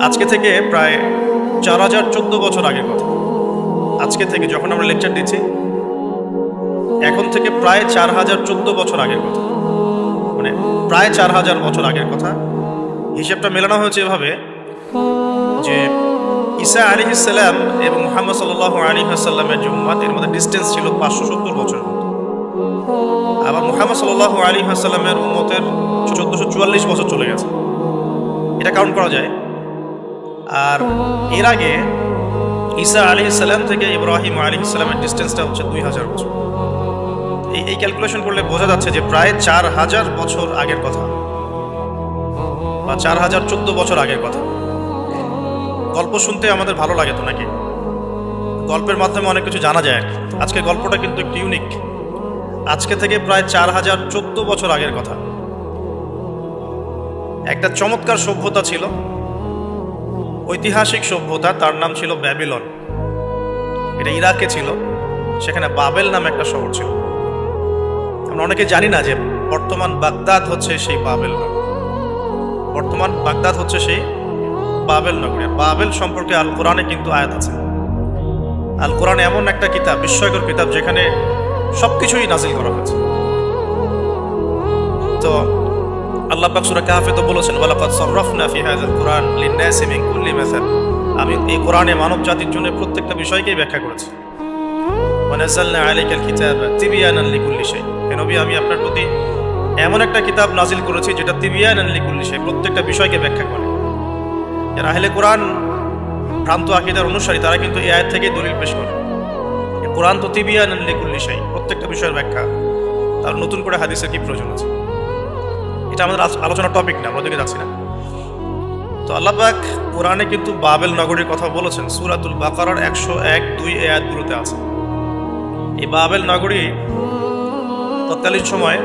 আজকে থেকে প্রায় 4014 বছর আগের কথা। আজকে থেকে যখন আমরা লেকচার দিচ্ছি এখন থেকে প্রায় 4014 বছর আগের কথা, মানে প্রায় 4000 বছর আগের কথা। হিসেবটা মেলানো হয়েছে এভাবে যে ঈসা আলাইহিস সালাম এবং মুহাম্মদ সাল্লাল্লাহু আলাইহি ওয়াসাল্লামের যে উম্মত, এর মধ্যে ডিসটেন্স ছিল 570 বছর। আবার মুহাম্মদ সাল্লাল্লাহু আলাইহি ওয়াসাল্লামের উম্মতের 1444 বছর চলে গেছে, এটা কাউন্ট করা যায়। আর এর আগে ঈসা আলাইহিস সালাম থেকে ইব্রাহিম আলাইহিস সালামের ডিসটেন্সটা হচ্ছে 2000 বছর। এই ক্যালকুলেশন করলে বোঝা যাচ্ছে যে প্রায় 4000 বছর আগের কথা বা 4014 বছর আগের কথা। গল্প শুনতে আমাদের ভালো লাগে তো নাকি? গল্পের মাধ্যমে অনেক কিছু জানা যায়। আজকে গল্পটা কিন্তু একটু ইউনিক। আজকে থেকে প্রায় 4014 বছর আগের কথা। একটা চমৎকার সভ্যতা ছিল, ঐতিহাসিক সভ্যতা, তার নাম ছিল ব্যাবিলন। এটা ইরাকে ছিল, সেখানে বাবেল নামে একটা শহর ছিল। আমরা অনেকে জানি না যে বর্তমান বাগদাদ হচ্ছে সেই বাবেল নগরী। বর্তমান বাগদাদ হচ্ছে সেই বাবেল নগরী। বাবেল সম্পর্কে আল কোরআনে কিন্তু আয়াত আছে। আল কোরআন এমন একটা কিতাব, বিস্ময়কর কিতাব, যেখানে সবকিছুই নাজিল করা হয়েছে। তো আল্লাহ পাক সূরা কাহফে তো বলেছেন, ওয়ালাকাদ সাররাফনা ফি হাযাল কুরআন লিন-নাসি মিন কুল্লি মাসাল। আমি এই কোরআনে মানব জাতির জন্য প্রত্যেকটা বিষয়কেই ব্যাখ্যা করেছি। ওয়া নাযালনা আলাইকাল কিতাবা তিবয়ানান লিকুল্লি শাই। হে নবী, আমি আপনার প্রতি এমন একটা কিতাব নাজিল করেছি যেটা তিবয়ানান লিকুল্লি শাই, প্রত্যেকটা বিষয়কে ব্যাখ্যা করে। যারা আহলে কোরআন ভ্রান্ত আকীদার অনুসারী, তারা কিন্তু এই আয়াত থেকেই দলিল পেশ করে। কোরআন তো তিবয়ানান লিকুল্লি শাই, প্রত্যেকটা বিষয়ের ব্যাখ্যা। তার নতুন করে হাদিসের কি প্রয়োজন আছে? এটা আমাদের আলোচনার টপিক না, আমরা ওদিকে যাচ্ছি না। তো আল্লাহ পাক কোরআনে কিন্তু বাবেল নগরীর কথা বলেছেন। সূরাতুল বাকারার 101-2 আয়াতগুলোতে আছে। এই বাবেল নগরী তৎকালীন সময়ে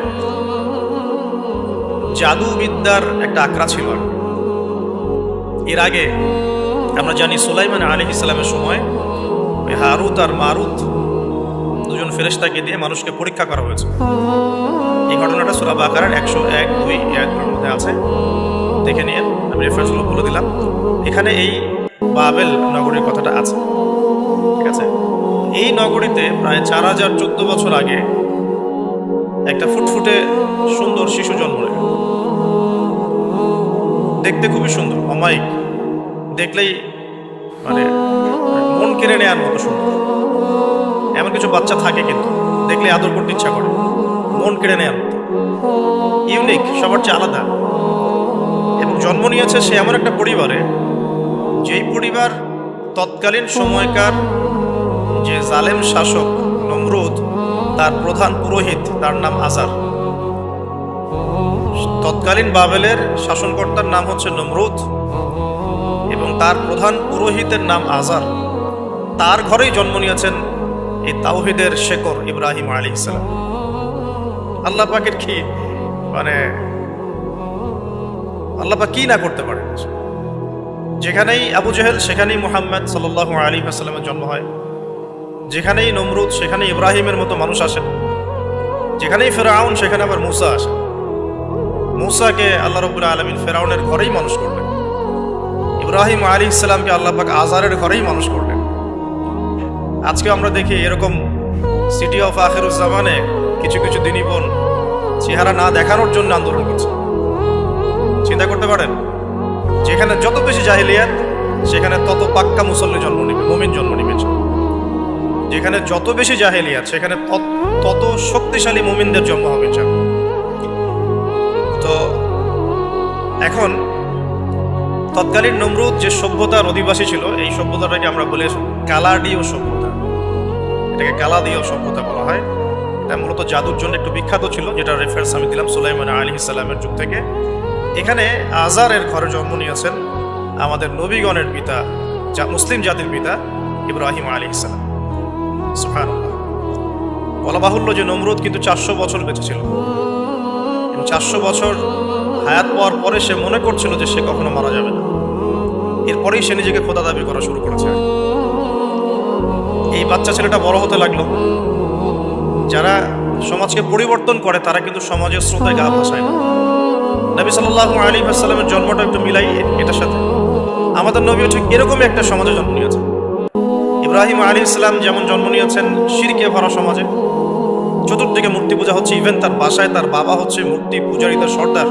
জাদুবিদ্যার একটা আখড়া ছিল। এর আগে আমরা জানি সুলাইমান আলাইহিস সালামের সময় হারুত আর মারুত দুজন ফেরেশতাকে দিয়ে মানুষকে পরীক্ষা করা হয়েছে। এই ঘটনাটা সূরা বাকারার 101-2 আয়াতের মধ্যে আছে, দেখে নিয়ে আমি রেফারেন্সগুলো বলে দিলাম। এখানে এই বাবেল নগরীর কথাটা আছে, ঠিক আছে? এই নগরীতে প্রায় 4014 বছর আগে একটা ফুটফুটে সুন্দর শিশু জন্ম নেয়। দেখতে খুবই সুন্দর, অমায়িক, দেখলেই মানে মন কেড়ে নেওয়ার মতো সুন্দর। এমন কিছু বাচ্চা থাকে কিন্তু দেখলে আদর করতে ইচ্ছা করে, মন কেড়ে নেওয়ার মতো, ইউনিক, সবার চেয়ে আলাদা। এবং জন্ম নিয়েছে সে এমন একটা পরিবারে, যেই পরিবার তৎকালীন সময়কার যে জালেম শাসক নমরুদ, তার প্রধান পুরোহিত, তার নাম আজার। তৎকালীন বাবেলের শাসনকর্তার নাম হচ্ছে নমরুদ এবং তার প্রধান পুরোহিতের নাম আজার। তার ঘরেই জন্ম নিয়েছেন এই তাওহীদের শেকর ইব্রাহিম আলাইহিস সালাম। আল্লাহ পাকের কি মানে, আল্লাহ পাক কি না করতে পারেন? যেখানেই আবু জেহেল সেখানেই মুহাম্মদ সাল্লাল্লাহু আলাইহি ওয়াসাল্লামের জন্ম হয়। যেখানেই নমরুদ সেখানে ইব্রাহিমের মতো মানুষ আসেন। যেখানেই ফেরাউন সেখানে আবার মূসা আসেন। মূসাকে আল্লাহ রাব্বুল আলামিন ফেরাউনের ঘরেই মানুষ করলেন। ইব্রাহিম আলাইহিস সালামকে আল্লাহ পাক আজারের ঘরেই মানুষ করলেন। আজকে আমরা দেখি এরকম সিটি অফ আখিরুজ জামানে কিছু কিছু দিনী বোন চেহারা না দেখানোর জন্য আন্দোলন করছে। চিন্তা করতে পারেন, যেখানে যত বেশি জাহিলিয়াত সেখানে তত পাক্কা মুসল্লি জন্ম নেবে, মুমিন জন্ম নেবে। যেখানে যত বেশি জাহিলিয়াত সেখানে তত শক্তিশালী মুমিনদের জন্ম হবে। তো এখন তৎকালীন নমরুদ যে সভ্যতার অধিবাসী ছিল, এই সভ্যতাটাকে আমরা বলি কালাদীয় সভ্যতা। এটাকে কালাদীয় সভ্যতা বলা হয়। এটা মূলত জাদুর জন্য একটু বিখ্যাত ছিল, যেটা রেফারেন্স আমি দিলাম সুলাইমান আলাইহিস সালামের যুগ থেকে। এখানে আজারের ঘরে জন্ম নিয়েছেন আমাদের নবীগণের পিতা, মুসলিম জাতির পিতা ইব্রাহিম আলাইহিস সালাম। সুবহানাল্লাহ। বলা বাহুল্য যে নমরুদ কিন্তু 400 বছর বেঁচে ছিল। 400 বছর হায়াত পাওয়ার পরে সে মনে করছিল যে সে কখনো মারা যাবে না। এরপরেই সে নিজেকে খোদা দাবি করা শুরু করেছে। এই বাচ্চা ছেলেটা বড় হতে লাগলো। যারা সমাজকে পরিবর্তন করে তারা কিন্তু সমাজের স্রোতে গা ভাসায় না। নবী সাল্লাল্লাহু আলাইহি ওয়াসাল্লামের জন্মটা একটু মিলাই এটার সাথে। আমাদের নবীও ঠিক এরকমই একটা সমাজে জন্ম নিয়েছেন। ইব্রাহিম আলাইহিস সালাম যেমন জন্ম নিয়েছেন শিরকে ভরা সমাজে, চতুর্দিকে মূর্তি পূজা হচ্ছে, ইভেন তার বাসায় তার বাবা হচ্ছে মূর্তি পূজারীদের সর্দার,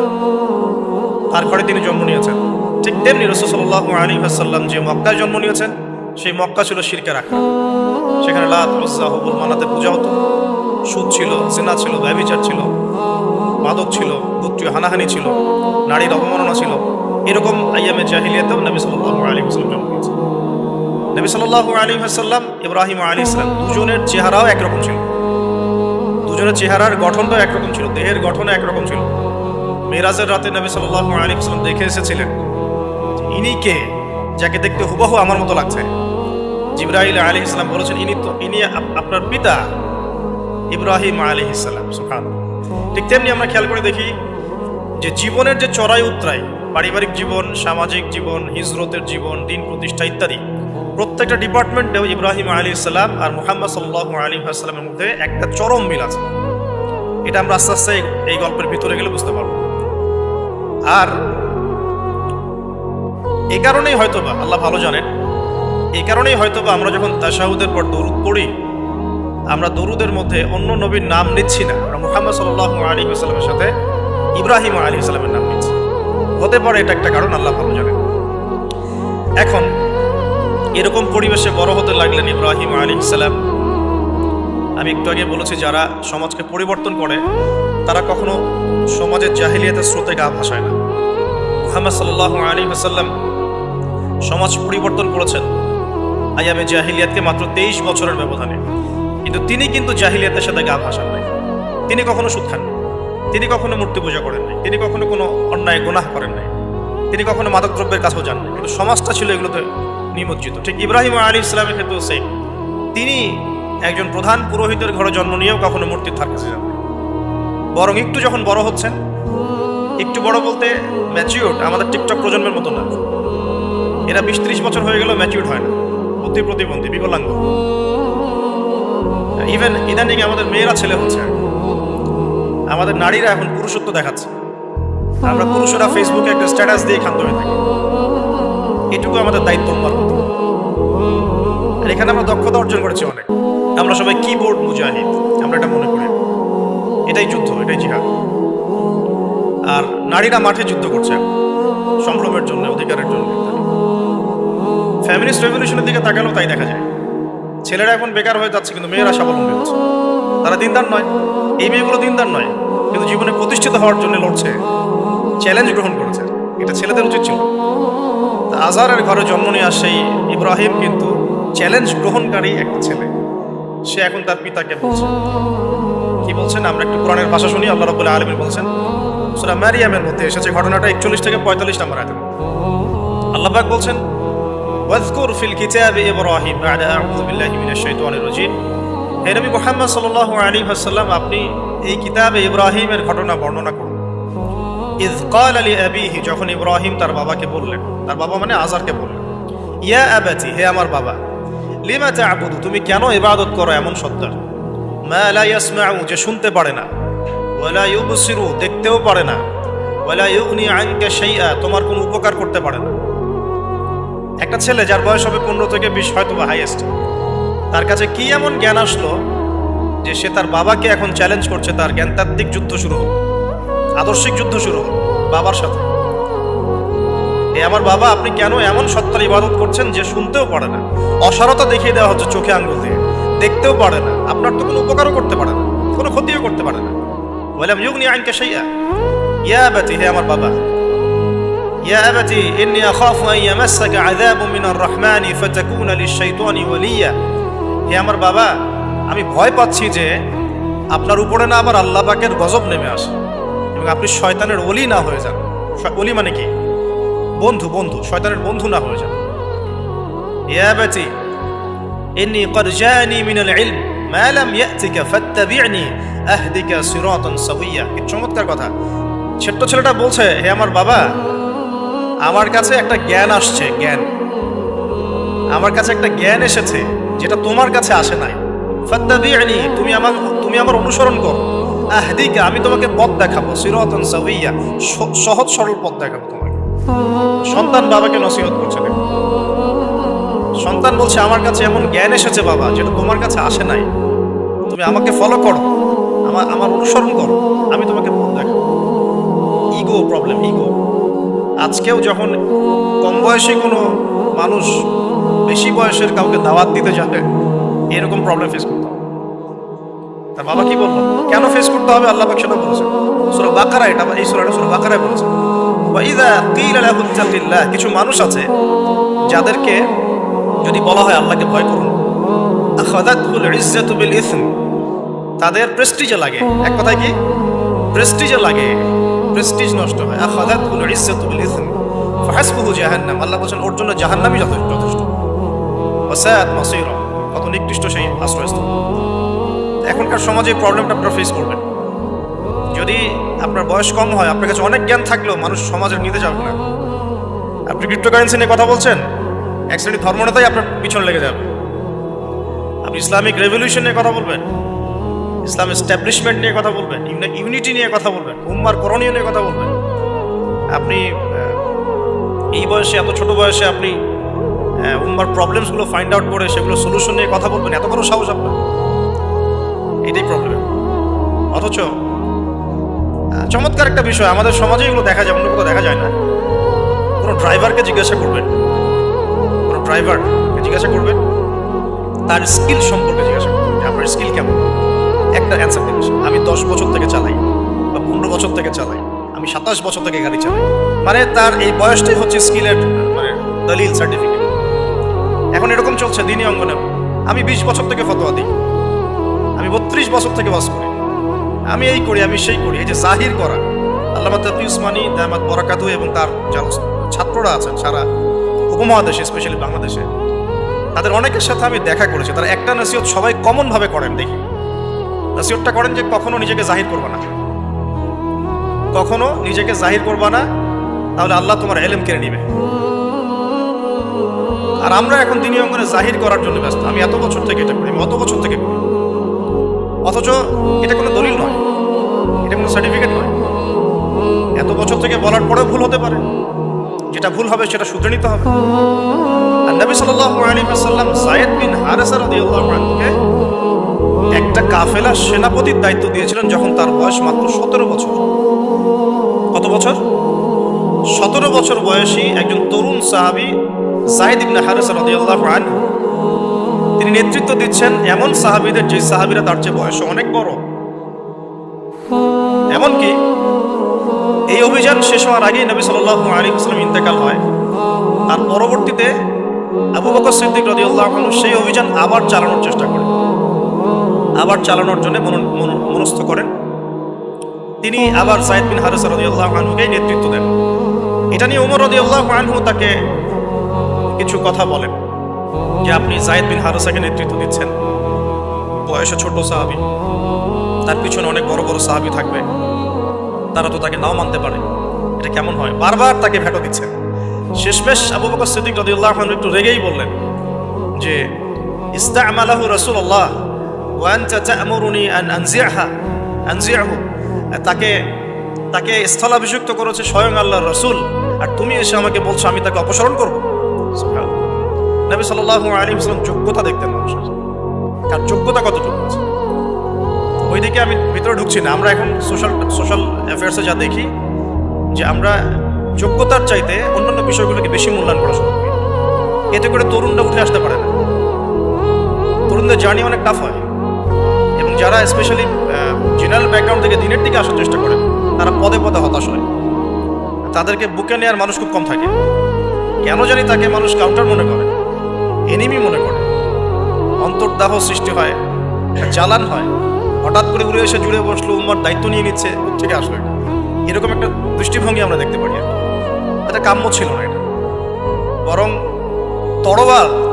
তার ঘরে তিনি জন্ম নিয়েছেন। ঠিক তেমনি রাসূল সাল্লাল্লাহু আলাইহি ওয়াসাল্লাম যে মক্কায় জন্ম নিয়েছেন, সেই মক্কা ছিল শিরকের আখড়া। সেখানে লাত, উজ্জা, হুবল, মানাতে পূজা হতো, সুদ ছিল, জিনা ছিল, ব্যভিচার ছিল, মাদক ছিল, গোত্রীয় হানাহানি ছিল, নারীর অবমাননা ছিল। এরকম আইয়ামে জাহিলিয়াতেও নবী সাল্লাল্লাহু আলাইহি ওয়াসাল্লাম জন্ম নিয়েছেন। নবী সাল্লাল্লাহু আলাইহি ওয়াসাল্লাম, ইব্রাহিম আলাইহিস সালাম, দুজনের চেহারাও একরকম ছিল, দুজনের চেহারার গঠনটাও একরকম ছিল, দেহের গঠনও একরকম ছিল। মেরাজের রাতে নবী সাল্লাল্লাহু আলাইহি ওয়াসাল্লাম দেখে এসেছিলেন ইনি কে, যাকে দেখতে হুবহু আমার মতো লাগছে। জিবরাইল আলাইহিস সালাম বলেছেন ইনি আপনার পিতা ইব্রাহিম আলাইহিস সালাম। সুবহানাল্লাহ। ঠিক তেমনি আমরা খেয়াল করে দেখি যে জীবনের যে চড়াই উতরাই, পারিবারিক জীবন, সামাজিক জীবন, হিজরতের জীবন, দিন প্রতিষ্ঠা ইত্যাদি, প্রত্যেকটা ডিপার্টমেন্টেও ইব্রাহিম আলাইহিস সালাম আর মুহাম্মদ সাল্লাল্লাহু আলাইহি ওয়াসাল্লামের মধ্যে একটা চরম মিল আছে। এটা আমরা আস্তে আস্তে এই গল্পের ভিতরে গেলে বুঝতে পারবো। আর এই কারণেই হয়তোবা আল্লাহ ভালো জানেন, এই কারণেই হয়তোবা আমরা যখন তাশাহুদের পর দরুদ পড়ি, আমরা দরুদের মধ্যে অন্য নবীর নাম নিচ্ছি না, আমরা মুহাম্মদ সাল্লাল্লাহু আলাইহি ওয়াসাল্লামের সাথে ইব্রাহিম আলাইহিস সালামের নাম নিচ্ছি। হতে পারে এটা একটা কারণ, আল্লাহ ভালো জানেন। এখন এরকম পরিবেশে বড় হতে লাগলেন ইব্রাহিম আলাইহিস সালাম। আমি একটু আগে বলেছি যারা সমাজকে পরিবর্তন করে তারা কখনো সমাজের জাহিলিয়াতের স্রোতে গা ভাসায় না। মুহাম্মদ সাল্লাল্লাহু আলাইহি ওয়াসাল্লাম সমাজ পরিবর্তন করেছেন আইয়ামে জাহিলিয়াতকে মাত্র 23 বছরের ব্যবধানে, কিন্তু তিনি কিন্তু জাহিলিয়াতের সাথে গা ভাসান নাই। তিনি কখনো সুদ খান নাই, তিনি কখনো মূর্তি পূজা করেন নাই, তিনি কখনো কোনো অন্যায় গুনাহ করেন নাই, তিনি কখনো মাদকদ্রব্যের কাছেও যান নাই, কিন্তু সমাজটা ছিল এগুলোতে নিমজ্জিত। ঠিক ইব্রাহিম আলাইহিস সালামের ক্ষেত্রেও সেই, তিনি একজন প্রধান পুরোহিতের ঘরে জন্ম নিয়েও কখনো মূর্তির ধার কাছে যান নাই। বরং একটু যখন বড় হচ্ছেন, একটু বড় বলতে ম্যাচিউরড, আমাদের টিকটক প্রজন্মের মতো না, এরা 20-30 বছর হয়ে গেল ম্যাচিউরড হয় না, বুদ্ধি প্রতিবন্ধী, বিকলাঙ্গ। ইভেন ইদানিং আমাদের মেয়েরা ছেলে হচ্ছে, আমাদের নারীরা এখন পুরুষত্ব দেখাচ্ছে। আমরা পুরুষরা ফেসবুকে একটা স্ট্যাটাস দিয়ে ক্ষান্ত হয়ে থাকি, এটুকু আমাদের দায়িত্ব পালন করতে হবে। আর এখানে আমরা দক্ষতা অর্জন করেছি অনেক। আমরা সবাই কিবোর্ড মুজাহিদ, আমরা এটা মনে করি, এটাই যুদ্ধ, এটাই জিহাদ। আর নারীরা মাঠে যুদ্ধ করছে সম্ভ্রমের জন্য, অধিকারের জন্য। ফ্যামিলিস্ট রেভলিউশনের দিকে তাকালেও তাই দেখা যায়। ছেলেরা এখন বেকার হয়ে যাচ্ছে, কিন্তু মেয়েরা স্বাবলম্বী হচ্ছে। তারা দিনদার নয়, এই মেয়েগুলো দিনদার নয়, কিন্তু জীবনে প্রতিষ্ঠিত হওয়ার জন্য লড়ছে, চ্যালেঞ্জ গ্রহণ করেছে। এটা ছেলেদের উচিত ছিল। আজহারের ঘরে জন্ম নিয়ে আসে ইব্রাহিম কিন্তু চ্যালেঞ্জ গ্রহণকারী একটা ছেলে। সে এখন তার পিতাকে বলছে, কি বলছেন? আমরা একটু কোরআনের ভাষা শুনি। আল্লাহ রাব্বুল আলামিন বলছেন, সূরা মারিয়ামের মধ্যে এসেছে ঘটনাটা 41 থেকে 45 নম্বর আয়াতে। আল্লাহ পাক বলছেন, ওয়াজকুর ফিল কিতাবি ইব্রাহিম বা'দা আউযু বিল্লাহি মিনাশ শাইতানির রাজীম। হে নবী মুহাম্মদ সাল্লাল্লাহু আলাইহি ওয়াসাল্লাম, আপনি এই কিতাবে ইব্রাহিমের ঘটনা বর্ণনা করুন। ইয ক্বালা লিআবিহি, যখন ইব্রাহিম তার বাবাকে বললেন, তার বাবা মানে আযরকে বললেন, ইয়া আবাতি, হে আমার বাবা, লিমা তা'বুদু, তুমি কেন ইবাদত করো এমন সত্তার, মা লা ইয়াসমাউ, যে শুনতে পারে না, ওয়ালা ইউবসিরু, দেখতেও পারে না, ওয়ালা ইউগনি আনকা শাইআ, তোমার কোনো উপকার করতে পারে না। একটা ছেলে যার বয়স হবে 15 থেকে 20 হয়তো বা হাইয়েস্ট, তার কাছে কি এমন জ্ঞান আসলো যে সে তার বাবাকে এখন চ্যালেঞ্জ করছে, তার জ্ঞানতাত্ত্বিক যুদ্ধ শুরু হল, আদর্শিক যুদ্ধ শুরু হল বাবার সাথে। এ আমার বাবা, আপনি কেন এমন সত্তার ইবাদত করছেন যে শুনতেও পারে না? অসারতা দেখিয়ে দেওয়া হচ্ছে চোখে আঙ্গুল দিয়ে, দেখতেও পারে না, আপনার তো কোনো উপকারও করতে পারে না, কোনো ক্ষতিও করতে পারে না। ওয়ালাম ইউগনি আনকা শাইআ, ইয়া আবাতি, হে আমার বাবা, ইয়া আবাতি ইন্নী আখাফু আন ইয়ামাসসাকা আযাবুম মিনার রাহমানি ফাতাকুনা লিশ-শাইতানি ওয়ালিয়া, হে আমার বাবা, আমি ভয় পাচ্ছি যে আপনার উপরে না আবার আল্লাহ পাকের গজব নেমে আসে এবং আপনি শয়তানের ওলি না হয়ে যান। ওলি মানে কি? বন্ধু, বন্ধু, শয়তানের বন্ধু না হয়ে যান। ইয়া আবাতি ইন্নী ক্বাদ জাআনি মিনাল ইলম মা লাম ইয়াতিকা ফাত্তাবি'নি আহদিকা সিরাতান সাওয়িয়া। কি চমৎকার কথা! ছোট্ট ছেলেটা বলছে, হে আমার বাবা, আমার কাছে একটা জ্ঞান আসছে, জ্ঞান, আমার কাছে একটা জ্ঞান এসেছে যেটা তোমার কাছে আসে নাই। ফাত্তাবি'নি, তুমি আমার অনুসরণ করো। আহদিকা, আমি তোমাকে পথ দেখাবো। সিরাতান সাওয়িয়া, সহজ সরল পথ দেখাবো তোমাকে। সন্তান বাবাকে নসিহত করছে। সন্তান বলছে আমার কাছে এমন জ্ঞান এসেছে বাবা যেটা তোমার কাছে আসে নাই, তুমি আমাকে ফলো করো, আমার অনুসরণ করো, আমি তোমাকে পথ দেখাবো। Ego problem, ego. আজকেও যখন কম বয়সী কোনো মানুষ বেশি বয়সের কাউকে দাওয়াত দিতে যাবে, এরকম প্রবলেম ফেস করতে হবে। তার বাবা কি বললো, কেন ফেস করতে হবে? আল্লাহ পাক সেটা বলেছেন সূরা বাকারা, এটা এই সূরাটা সূরা বাকারায় বলেছেন, ওয়া ইযা কিলা লাহু তাকিল্লাহ। কিছু মানুষ আছে যাদেরকে যদি বলা হয় আল্লাহকে ভয় করুন, আখাযাতুল ইজ্জাতু বিল ইসম, তাদের প্রেস্টিজে লাগে। এক কথায় কি প্রেস্টিজে লাগে, প্রেস্টিজ নষ্ট হয়। আখাযাতুল ইজ্জাতু বিল ইসম ফাহাসবুহু জাহান্নাম, আল্লাহ বলেন ওর জন্য জাহান্নামই যথেষ্ট। ওয়াসাআত মাসীরা, কত নিকৃষ্ট সেই আশ্রয়স্থল। এখনকার সমাজে প্রবলেমটা আপনারা ফেস করবেন। যদি আপনার বয়স কম হয়, আপনার কাছে অনেক জ্ঞান থাকলেও মানুষ সমাজের নিতে যাবে না। আপনি ক্রিপ্টোকারেন্সি নিয়ে কথা বলছেন, এক শ্রেণী ধর্মনেতাই আপনার পিছনে লেগে যাবে। আপনি ইসলামিক রেভলিউশন নিয়ে কথা বলবেন, ইসলাম এস্টাবলিশমেন্ট নিয়ে কথা বলবেন, ইউনিটি নিয়ে কথা বলবেন, উম্মার করণীয় নিয়ে কথা বলবেন। আপনি এই বয়সে, এত ছোট বয়সে আপনি উম্মার প্রবলেমসগুলো ফাইন্ড আউট করে সেগুলো সলিউশন নিয়ে কথা বলবেন, এত বড় সাহস আপনার, এটাই প্রবলেম। অথচ চমৎকার একটা বিষয়, আমাদের সমাজে এগুলো দেখা যায়, অন্য কোথাও দেখা যায় না। কোনো ড্রাইভারকে জিজ্ঞাসা করবেন, কোনো ড্রাইভারকে জিজ্ঞাসা করবেন, তার স্কিল সম্পর্কে জিজ্ঞাসা করবেন যে আপনার স্কিল কেমন। একটা অ্যান্সার দেবেন, আমি 10 বছর থেকে চালাই, বা 15 বছর থেকে চালাই, আমি 27 বছর থেকে গাড়ি চালাই। মানে তার এই বয়সটাই হচ্ছে স্কিলের মানে দলিল, সার্টিফিকেট। এখন এরকম চলছে দিনী অঙ্গনে, আমি 20 বছর থেকে ফতোয়া দিই, আমি 32 বছর থেকে বাস করি, আমি এই করি, আমি সেই করি। এই যে জাহির করা, আল্লামা তাকি উসমানী দামাত বরাকাতুহু এবং তার যারা ছাত্ররা আছেন সারা উপমহাদেশে, স্পেশালি বাংলাদেশে, তাদের অনেকের সাথে আমি দেখা করেছি। তারা একটা নসিহত সবাই কমন ভাবে করেন, দেখি নসিহতটা করেন যে কখনো নিজেকে জাহির করবা না, কখনো নিজেকে জাহির করবা না, তাহলে আল্লাহ তোমার ইলম কেড়ে নিবে। আর আমরা এখন দিনী অঙ্গনে জাহির করার জন্য ব্যস্ত, আমি এত বছর থেকে এটা করি, আমি অত বছর থেকে করি। অথচ এটা কোনো দলিল নয়, এটা কোনো সার্টিফিকেট নয়। এত বছর থেকে বলার পরেও ভুল হতে পারে, যেটা ভুল হবে সেটা শুধরে নিতে হবে। আর নবী সাল্লাল্লাহু আলাইহি ওয়াসাল্লাম যায়েদ বিন হারেসা রাদিয়াল্লাহু আনহুকে একটা কাফেলা সেনাপতির দায়িত্ব দিয়েছিলেন যখন তার বয়স মাত্র 17 বছর। কত বছর? 17 বছর বয়সী একজন তরুণ সাহাবী যায়েদ ইবনে হারেসা রাদিয়াল্লাহু আনহু, তিনি নেতৃত্ব দিচ্ছেন এমন সাহাবীদের যে সাহাবীরা তার চেয়ে বয়সে অনেক বড়। এমনকি এই অভিযান শেষ হওয়ার আগেই নবী সাল্লাল্লাহু আলাইহি ওয়াসাল্লাম ইন্তেকাল হয়। আর পরবর্তীতে আবু বকর সিদ্দিক রাদিয়াল্লাহু আনহু সেই অভিযান আবার চালানোর চেষ্টা করেন, আবার চালানোর জন্য মনস্থ করেন। তিনি আবার যায়েদ বিন হারেসা রাদিয়াল্লাহু আনহুকে নেতৃত্ব দেন। এটা নিয়ে ওমর রাদিয়াল্লাহু আনহু তাকে কিছু কথা বলেন যে আপনি যায়েদ বিন হারেসাকে নেতৃত্ব দিচ্ছেন, বয়সে ছোট সাহাবী, তার পিছনে অনেক বড় বড় সাহাবী থাকবে, তারা তো তাকে নাও মানতে পারে, এটা কেমন হয়? বারবার তাকে ভেটো দিচ্ছেন। শেষমেশ আবু বকর সিদ্দিক রাদিয়াল্লাহু আনহু একটু রেগেই বললেন যে ইস্তা'মালাহু রাসূলুল্লাহ ওয়া আনতা তা'মুরুনি আন আনজি'হু, তাকে স্থলাভিষিক্ত করেছে স্বয়ং আল্লাহর রাসূল, আর তুমি এসে আমাকে বলছো আমি তাকে অপসারণ করব। সুবহানাল্লাহ। নবী সাল্লাল্লাহু আলাইহি ওয়াসাল্লাম যোগ্যতা দেখতেন মানুষের, কার যোগ্যতা কতটুকু আছে। ওইদিকে আমি ভিতরে ঢুকছি না। আমরা এখন সোশ্যাল অ্যাফেয়ার্সে যা দেখি যে আমরা যোগ্যতার চাইতে অন্যান্য বিষয়গুলোকে বেশি মূল্যায়ন করা শুরু করি। এতে করে তরুণরা উঠে আসতে পারে না, তরুণদের জার্নি অনেক টাফ হয়। এবং যারা স্পেশালি জেনারেল ব্যাকগ্রাউন্ড থেকে দিনের দিকে আসার চেষ্টা করে, তারা পদে পদে হতাশ হয়। তাদেরকে বুকে নেওয়ার মানুষ খুব কম থাকে। কেন জানি তাকে মানুষ কাউন্টার মনে করে, এনিমি মনে করে, অন্তর্দাহ সৃষ্টি হয়, জ্বালান হয়। হঠাৎ করে উড়ে এসে জুড়ে বসলো, উম্মার দায়িত্ব নিয়ে নিচ্ছে, থেকে আসলো। এরকম একটা দৃষ্টিভঙ্গি আমরা দেখতে পারি। এটা কাম্য ছিল না। এটা বরং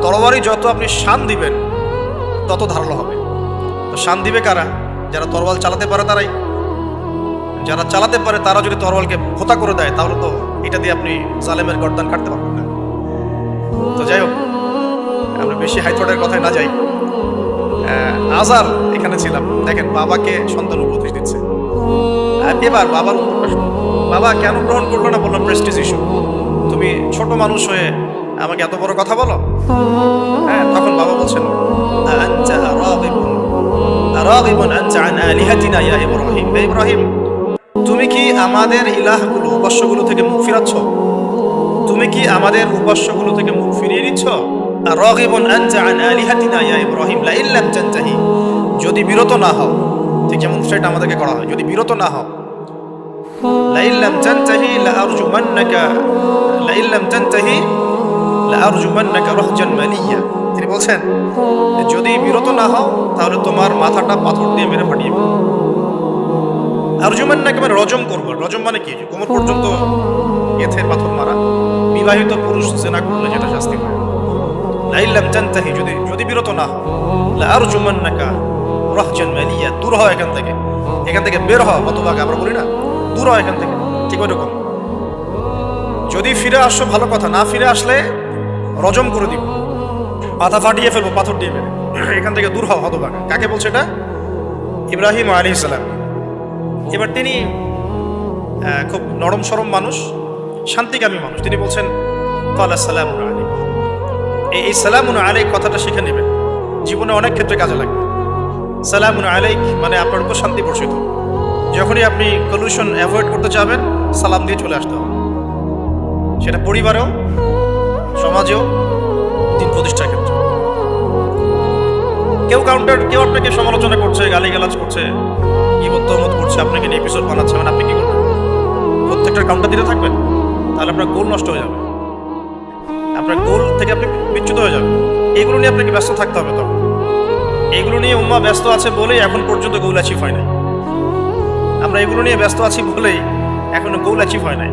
তরবারি যত আপনি শান দিবেন তত ধারালো হবে। তো শান দিবে কারা? যারা তরবাল চালাতে পারে তারাই। যারা চালাতে পারে তারা যদি তরবালকে খোতা করে দেয়, তাহলে তো এটা দিয়ে আপনি জালেমের গর্দান কাটতে পারবেন না। তো যাই হোক, আমরা বেশি হাইথোটের কথায় না যাই। আজার এখানে ছিলাম, দেখেন বাবাকে সন্তান উপদেশ দিচ্ছে। এবার বাবার উত্তরটা শুনুন। বাবা কেন গ্রহণ করলো না? বললাম প্রেস্টিজ ইস্যু। তুমি ছোট মানুষ হয়ে আমাকে এত বড় কথা বলো? হ্যাঁ, তখন বাবা বলছেন আনতা রাগিবুন আনতা আন আলিহাতিনা ইয়া ইব্রাহিম। হে ইব্রাহিম, তুমি কি আমাদের ইলাহগুলো, উপাস্যগুলো থেকে মুখ ফিরাচ্ছ? তুমি কি আমাদের উপাস্যগুলো থেকে মুখ ফিরিয়ে নিচ্ছ? রাগিবুন আনতা আন আলিহাতিনা ইয়া ইব্রাহিম লা ইন লাম তানতাহি, যদি বিরত না হও, ঠিক যেমন সেটা আমাদেরকে করা হয়, যদি বিরত না হও, লা ইন লাম তানতাহি লা আরজুমান্নাকা লা ইন লাম তানতাহি লা আরজুমান্নাকা রাহজান মালিয়া। তিনি বলছেন যদি বিরত না হও তাহলে তোমার মাথাটা পাথর দিয়ে মেরে ফাটিয়ে দেব। আরজুমান্নাকা মানে রজম করব। রজম মানে কি? কোমর পর্যন্ত গেথে পাথর মারা। বিবাহিত পুরুষ জেনা করলে যেটা শাস্তি হয়। লা ইন লাম তানতাহি, যদি বিরত না হও, লা আরজুমান্নাকা রাহজান মালিয়া, দূর হও এখান থেকে বের হও। হতভাগা আমরা বলি না, দূর হও এখান থেকে, ঠিক ওই রকম। যদি ফিরে আসো ভালো কথা, না ফিরে আসলে রজম করে দিব, মাথা ফাটিয়ে ফেলবো পাথর দিয়ে মেরে। এখান থেকে দূর হও হতভাগা। কাকে বলছে এটা? ইব্রাহিম আলাইহিস সালাম। এবার তিনি খুব নরম সরম মানুষ, শান্তিকামী মানুষ। তিনি বলছেন ক্বালা সালামুন আলাইক। এই সালামুন আলাইক কথাটা শিখে নেবেন, জীবনে অনেক ক্ষেত্রে কাজে লাগবে। সালামুন আলাইক মানে আপনার উপর শান্তি বর্ষিত। যখনই আপনি পলিউশন অ্যাভয়েড করতে চাবেন, সালাম দিয়ে চলে আসতে হবে। সেটা পরিবারেও, সমাজেও, দিন প্রতিষ্ঠার ক্ষেত্রে। কেউ আপনাকে সমালোচনা করছে, গালিগালাজ করছে, ইবত্তমত করছে, আপনাকে নিয়ে এপিসোড বানাচ্ছে, মানে আপনি কি করবেন? প্রত্যেকটার কাউন্টার দিতে থাকবেন? তাহলে আপনার গোল নষ্ট হয়ে যাবে, আপনার গোল থেকে আপনি বিচ্যুত হয়ে যাবেন। এগুলো নিয়ে আপনাকে ব্যস্ত থাকতে হবে। তখন এগুলো নিয়ে উম্মাহ ব্যস্ত আছে বলেই এখন পর্যন্ত গোল অ্যাচিভ হয় নাই। আমরা এগুলো নিয়ে ব্যস্ত আছি বলেই এখনো গোল অ্যাচিভ হয় নাই।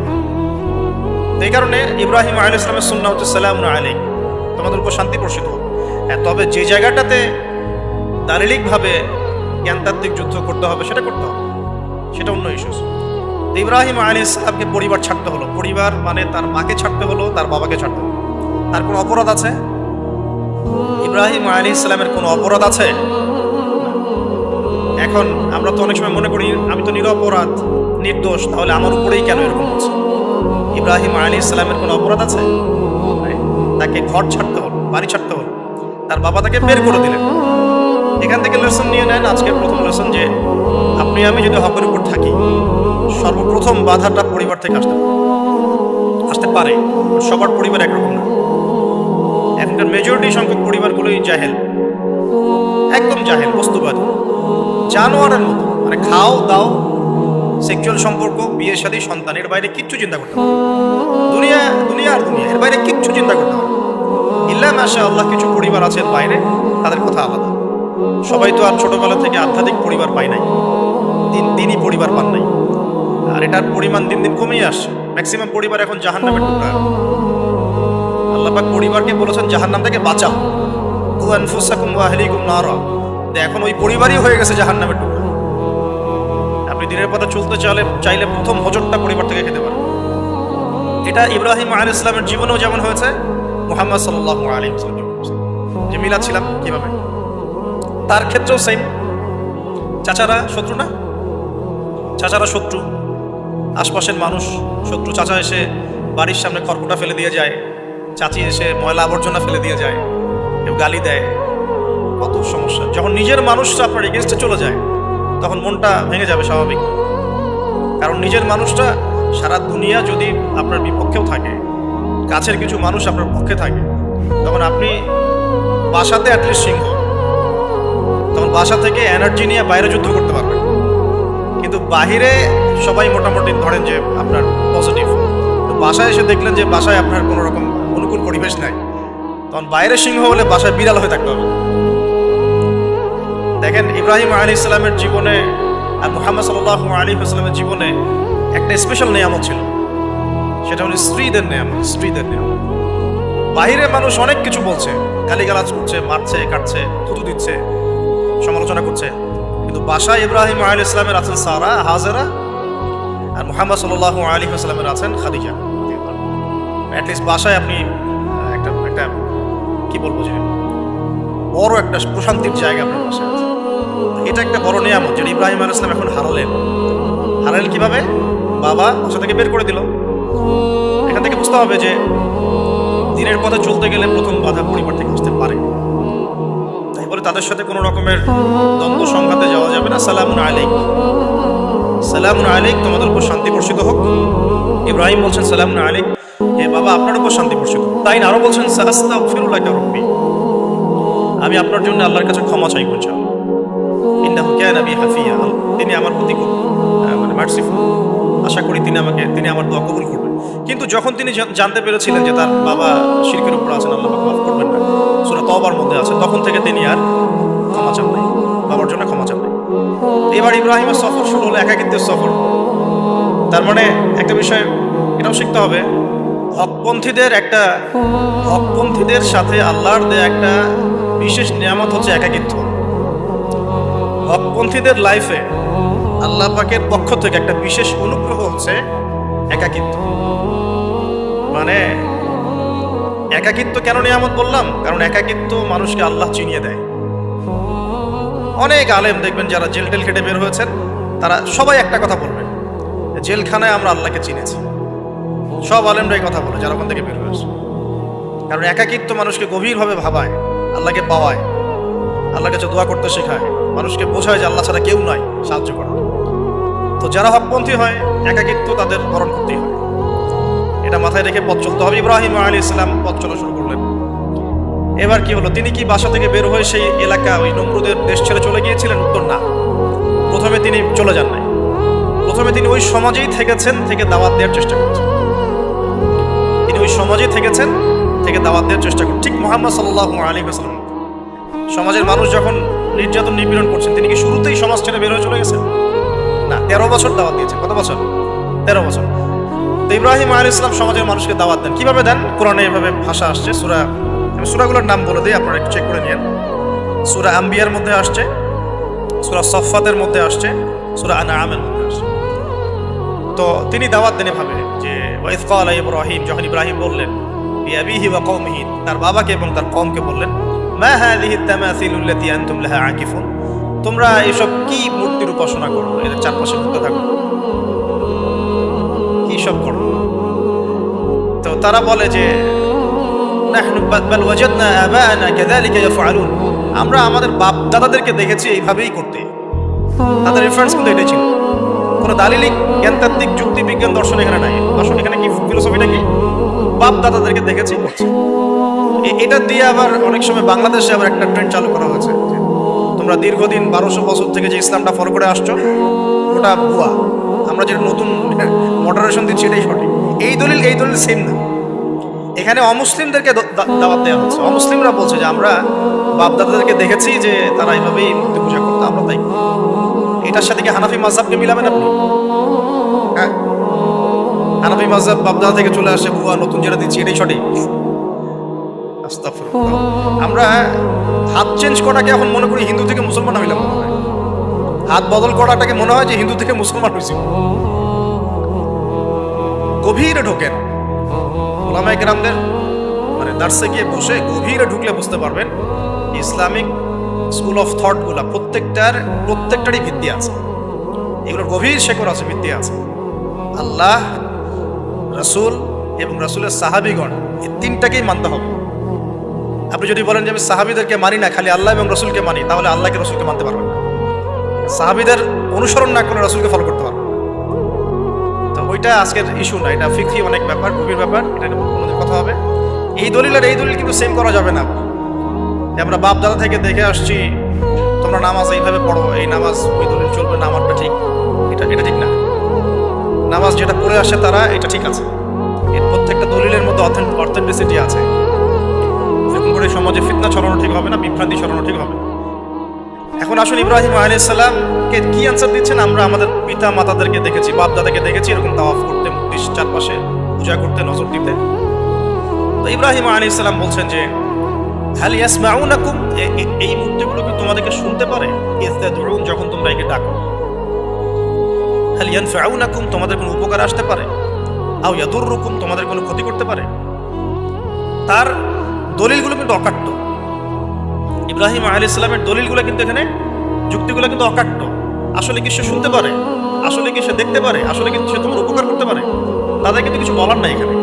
এই কারণে ইব্রাহিম আলাইহিস সালামের সুন্নাহ হচ্ছে সালামুন আলাইক, তোমাদের উপর শান্তি বর্ষিত হোক। তবে যে জায়গাটাতে দালিলিকভাবে জ্ঞানতাত্ত্বিক যুদ্ধ করতে হবে সেটা করতে হবে, সেটা অন্য ইস্যুস। ইব্রাহিম আলাইহিস সালামকে পরিবার ছাড়তে হলো। পরিবার মানে তার মাকে ছাড়তে হলো, তার বাবাকে ছাড়তে হলো। তার কোনো অপরাধ আছে? ইব্রাহিম আলাইহিস সালামের কোনো অপরাধ আছে? এখন আমরা তো অনেক সময় মনে করি আমি তো নিরপরাধ, নির্দোষ, তাহলে আমার উপরেই কেন এরকম হচ্ছে? ইব্রাহিম আলাইহিস সালামের কোনো অপরাধ আছে? তাকে ঘর ছাড়তে হলো, বাড়ি ছাড়তে হলো, তার বাবা তাকে বের করে দিলেন। এখান থেকে লেসন নিয়ে নেন আজকের প্রথম লেসন, যে আপনি আমি যদি হকের উপর থাকি, সর্বপ্রথম বাধাটা পরিবার থেকে আসতে পারে। সবার পরিবার একরকম না। এখনকার মেজরিটি সংখ্যক পরিবারগুলোই জাহেল, একদম জাহেল, বস্তুবাদী, জানোয়ারের মতো। মানে খাও দাও, সেক্সুয়াল সম্পর্ক, বিয়ে শাদী, সন্তান, এর বাইরে কিচ্ছু চিন্তা করতে হবে। দুনিয়া আর দুনিয়া, এর বাইরে কিচ্ছু চিন্তা করতে হবে। ইল্লা মাশাআল্লাহ কিছু পরিবার আছে বাইরে, তাদের কথা আলাদা। সবাই তো আর ছোটবেলা থেকে আধ্যাত্মিক পরিবার পায় নাই, দিনই পরিবার পান নাই। আর এটার পরিমাণ দিন দিন কমেই আসছে। ম্যাক্সিমাম পরিবার এখন জাহান্নামের টুকরা। আল্লাহ পাক পরিবারকে বলেছেন জাহান্নাম থেকে বাঁচাও, কু আনফুসাকুম ওয়া আহলিকুম নারা। এখন ওই পরিবারই হয়ে গেছে জাহান্নামের টুকরা। আপনি দিনের পথে চলতে চাইলে প্রথম হজরটা পরিবার থেকে খেতে পারেন। এটা ইব্রাহিম আলাইহিস সালামের জীবনেও যেমন হয়েছে, মুহাম্মদ সাল্লাল্লাহু আলাইহি ওয়াসাল্লাম যে মিলাদ ছিলাম কিভাবে, তার ক্ষেত্রেও সেম। চাচারা শত্রু না? চাচারা শত্রু, আশপাশের মানুষ শত্রু। চাচা এসে বাড়ির সামনে খড়কুটা ফেলে দিয়ে যায়, চাচি এসে ময়লা আবর্জনা ফেলে দিয়ে যায়, কেউ গালি দেয়, কত সমস্যা। যখন নিজের মানুষটা আপনার এগেনস্টে চলে যায় তখন মনটা ভেঙে যাবে স্বাভাবিক। কারণ নিজের মানুষটা সারা দুনিয়া যদি আপনার বিপক্ষেও থাকে, কাছের কিছু মানুষ আপনার পক্ষে থাকে, তখন আপনি বাসাতে অ্যাটলিস্ট সিংহ, তখন বাসা থেকে এনার্জি নিয়ে বাইরে যুদ্ধ করতে পারবেন। কিন্তু বাহিরে সবাই মোটামুটি ধরেন যে আপনার পজিটিভ, তো বাসায় এসে দেখলেন যে বাসায় আপনার কোনো রকম অনুকূল পরিবেশ নাই, তখন বাইরে সিংহ হলে বাসায় বিড়াল হয়ে থাকতে হবে। দেখেন ইব্রাহিম আলাইহিস সালামের জীবনে আর মুহাম্মদ সাল্লাল্লাহু আলাইহি ওয়াসাল্লামের জীবনে একটা স্পেশাল নিয়ামত ছিল, সেটা হলো স্ত্রীদের নিয়ামত। বাহিরে মানুষ অনেক কিছু বলছে, গালিগালাজ করছে, মারছে, কাটছে, থুতু দিচ্ছে, সমালোচনা করছে, কিন্তু বাসায় ইব্রাহিম আলাইহিস সালামের আছেন সারা, হাজেরা, আর মুহাম্মদ সাল্লাল্লাহু আলাইহি ওয়াসাল্লামের আছেন খাদিজা। অ্যাটলিস্ট বাসায় আপনি একটা কি বলবো, যে বড় একটা প্রশান্তির জায়গা আপনার বাসায় আছে। এটা একটা বড় নিয়ামত যেটা ইব্রাহিম আলাইহিস সালাম এখন হারালেন কিভাবে? বাবা বাসা থেকে বের করে দিল। এখান থেকে বুঝতে হবে যে দিনের পথে চলতে গেলে প্রথম বাধা পরিবার থেকে আসতে পারে। তাই বলে তাদের সাথে কোনো রকমের দ্বন্দ্ব সংঘাতে যাওয়া যাবে না। সালামুন আলাইক, সালামুন আলাইক, তোমাদের উপর শান্তি বর্ষিত হোক। ইব্রাহিম বলছেন সালামুন আলাইক, হে বাবা আপনার উপর শান্তি বর্ষিত হোক। তাই আরো বলছেন সাস্তাগফিরুল্লাহ রাব্বি, আমি আপনার জন্য আল্লাহর কাছে ক্ষমা চাই করছি। ইন্নাহু কানা বি হাফিয়া, তিনি আমার প্রতি খুব মার্সিফুল, আশা করি তিনি আমার দোয়া কবুল করবেন। কিন্তু যখন তিনি জানতে পেরেছিলেন যে তার বাবা শিরকের উপর আছেন, আল্লাহ মাফ করবেন না, সূরা তওবার মধ্যে আছে, তখন থেকে তিনি আর ক্ষমা চান নাই, বাবার জন্য ক্ষমা চান নাই। এবার ইব্রাহিমের সফর শুরু হলো একাকিত্বের সফর। তার মানে একটা বিষয় এটাও শিখতে হবে, হকপন্থীদের সাথে আল্লাহর দেয়া একটা বিশেষ নিয়ামত হচ্ছে একাকিত্ব। হকপন্থীদের লাইফে আল্লাহ পাকের পক্ষ থেকে একটা বিশেষ অনুগ্রহ হচ্ছে একাকিত্ব। মানে একাকিত্ব কেন নিয়ামত বললাম? কারণ একাকিত্ব মানুষকে আল্লাহ চিনিয়ে দেয়। অনেক আলেম দেখবেন যারা জেল টেল খেটে বের হয়েছেন, তারা সবাই একটা কথা বলবেন, জেলখানায় আমরা আল্লাহকে চিনেছি। সব আলেমরা এই কথা বলে যারা ওখান থেকে বের হয়েছে। কারণ একাকিত্ব মানুষকে গভীরভাবে ভাবায়, আল্লাহকে পাওয়ায়, আল্লাহর কাছে দোয়া করতে শেখায়, মানুষকে বোঝায় যে আল্লাহ ছাড়া কেউ নাই সাহায্য করা। তো যারা হকপন্থী হয়, একাকিত্ব তাদের বরণ করতেই হয়, এটা মাথায় রেখে পথ চলতে হবে। ইব্রাহিম আলাইহিস সালাম পথ চলা শুরু করলেন। এবার কি হলো, তিনি কি বাসা থেকে বের হয়ে সেই এলাকা ওই নমরুদের দেশ ছেড়ে চলে গিয়েছিলেন? উত্তর না, প্রথমে তিনি চলে যান নাই। প্রথমে তিনি ওই সমাজেই থেকেছেন, থেকে দাওয়াত দেওয়ার চেষ্টা করছেন। তিনি ওই সমাজেই থেকেছেন, থেকে দাওয়াত দেওয়ার চেষ্টা করছেন। ঠিক মুহাম্মদ সাল্লাল্লাহু আলাইহি ওয়াসাল্লাম সমাজের মানুষ যখন নির্যাতন নিপীড়ন করছেন, তিনি কি শুরুতেই সমাজ ছেড়ে বের হয়ে চলে গেছেন? না, 13 বছর দাওয়াত দিয়েছেন। কত বছর? 13 বছর। তো ইব্রাহিম আলাইহিস সালাম সমাজের মানুষকে দাওয়াত দেন। কিভাবে দেন? কোরআনে এভাবে ভাষা আসছে। সূরাগুলোর নাম বলে দিই, আপনারা একটু চেক করে নিন। সূরা আম্বিয়ার মধ্যে আসছে, সূরা সফফাতের মধ্যে আসছে, সূরা আনআমের মধ্যে আসছে। তো তিনি দাওয়াত দেন এভাবে যে ওয়াইজ ক্বালা ইব্রাহিম, যখন ইব্রাহিম বললেন বিআবিহি ওয়া কওমিহি, তার বাবাকে এবং তার কওমকে বললেন, মা হাযিহি তামাসিলু আল্লাতী আনতুম লাহা আকিফুন, তোমরা এসব কি মূর্তির উপাসনা করো, এদের চারপাশে ঘুরতে থাকো, কি সব করো? তো তারা বলে যে নাহনু বাল ওয়াজাদনা আবাআনা কাযালিকা ইয়াফআলুন, আমরা আমাদের বাপ দাদাদেরকে দেখেছি এইভাবেই করতে। তাদের রেফারেন্স কিন্তু এটাই ছিল, কোনো দালিলিক জ্ঞানতাত্ত্বিক যুক্তি বিজ্ঞান দর্শন এখানে নাই। দর্শন এখানে কি, ফিলোসফিটা কি, বাপ দাদাদেরকে দেখেছি করছে। এটা দিয়ে আবার অনেক সময় বাংলাদেশে আবার একটা ট্রেন্ড চালু করা হয়েছে, তোমরা দীর্ঘদিন 1200 বছর থেকে যে ইসলামটা ফলো করে আসছো ওটা ভুয়া, আমরা যেটা নতুন মডারেশন দিচ্ছি এটাই সঠিক। এই দলিল সেম না। এখানে অমুসলিমদেরকে দাওয়াত দেওয়া হচ্ছে। অমুসলিমরা বলছে যে আমরা বাপদাদাদেরকে দেখেছি যে তারা এইভাবেই মূর্তি পূজা করতো, আমরা তাই। এটার সাথে কি হানাফি মাযহাবকে মিলাবেন আপনি? হ্যাঁ, হানাফি মাযহাব বাপদাদা থেকে চলে আসে, ভুয়া, নতুন যেটা দিচ্ছি এটাই সঠিক। আস্তাগফিরুল্লাহ। আমরা হাত চেঞ্জ করাটাকে এখন মনে করি হিন্দু থেকে মুসলমান হইলাম মনে হয়। হাত বদল করাটাকে মনে হয় যে হিন্দু থেকে মুসলমান হয়েছি। গভীরে ঢোকেন, ওলামায়ে কেরামদের মানে দার্সে গিয়ে বসে গভীরে ঢুকলে বুঝতে পারবেন ইসলামিক স্কুল অফ থট গুলা প্রত্যেকটারই ভিত্তি আছে, এগুলোর গভীর শেকড় আছে, ভিত্তি আছে। আল্লাহ, রাসূল এবং রাসূলের সাহাবীগণ, এই তিনটাকেই মানতে হবে। আপনি যদি বলেন যে আমি সাহাবীদেরকে মানি না, খালি আল্লাহ এবং রাসূলকে মানি, তাহলে আল্লাহকে রাসূলকে মানতে পারবেন না। সাহাবীদের অনুসরণ না করে রাসূলকে ফলো করতে পারবেন। তো ওইটা আজকের ইস্যু না, এটা ফিকহি অনেক ব্যাপার, গভীর ব্যাপার, এটা অন্যদের কথা হবে। এই দলিল আর এই দলিল কিন্তু সেম করা যাবে না। আমরা বাপ দাদা থেকে দেখে আসছি তোমরা নামাজ এইভাবে পড়ো, এই নামাজ ওই দলিল চলবে না, আমারটা ঠিক, এটা ঠিক না। নামাজ যেটা পড়ে আসে তারা এটা ঠিক আছে, এর প্রত্যেকটা দলিলের মধ্যে অথেন্টিসিটি আছে। এরকম করে সমাজে ফিতনা ছড়ানো ঠিক হবে না, বিভ্রান্তি ছড়ানো ঠিক হবে। এখন আসুন ইব্রাহিম আলাইহিস সালামকে কি আনসার দিচ্ছেন? আমরা আমাদের পিতা মাতাদেরকে দেখেছি, বাপ দাদাকে দেখেছি এরকম তাওয়াফ করতে, মূর্তির চারপাশে পূজা করতে, নজর দিতে। তো ইব্রাহিম আলাইহিস সালাম বলছেন যে হাল ইয়াসমাউনাকুম, এই মূর্তিগুলো কি তোমাদেরকে শুনতে পারে? ইস্তাদউন, যখন তোমরা একে ডাকো। হাল ইয়ানফাউনাকুম, তোমাদের কোনো উপকার আসতে পারে? আও ইয়াদুররুকুম, তোমাদের কোনো ক্ষতি করতে পারে? তার দলিলগুলো কিন্তু অকাট্য। ইব্রাহিম আলাইহিস সালামের দলিলগুলো কিন্তু এখানে, যুক্তিগুলো কিন্তু অকাট্য। আসলে কি সে শুনতে পারে? আসলে কি সে দেখতে পারে? আসলে কি সে তোমার উপকার করতে পারে? তাদের কিন্তু কিছু বলার নাই এখানে।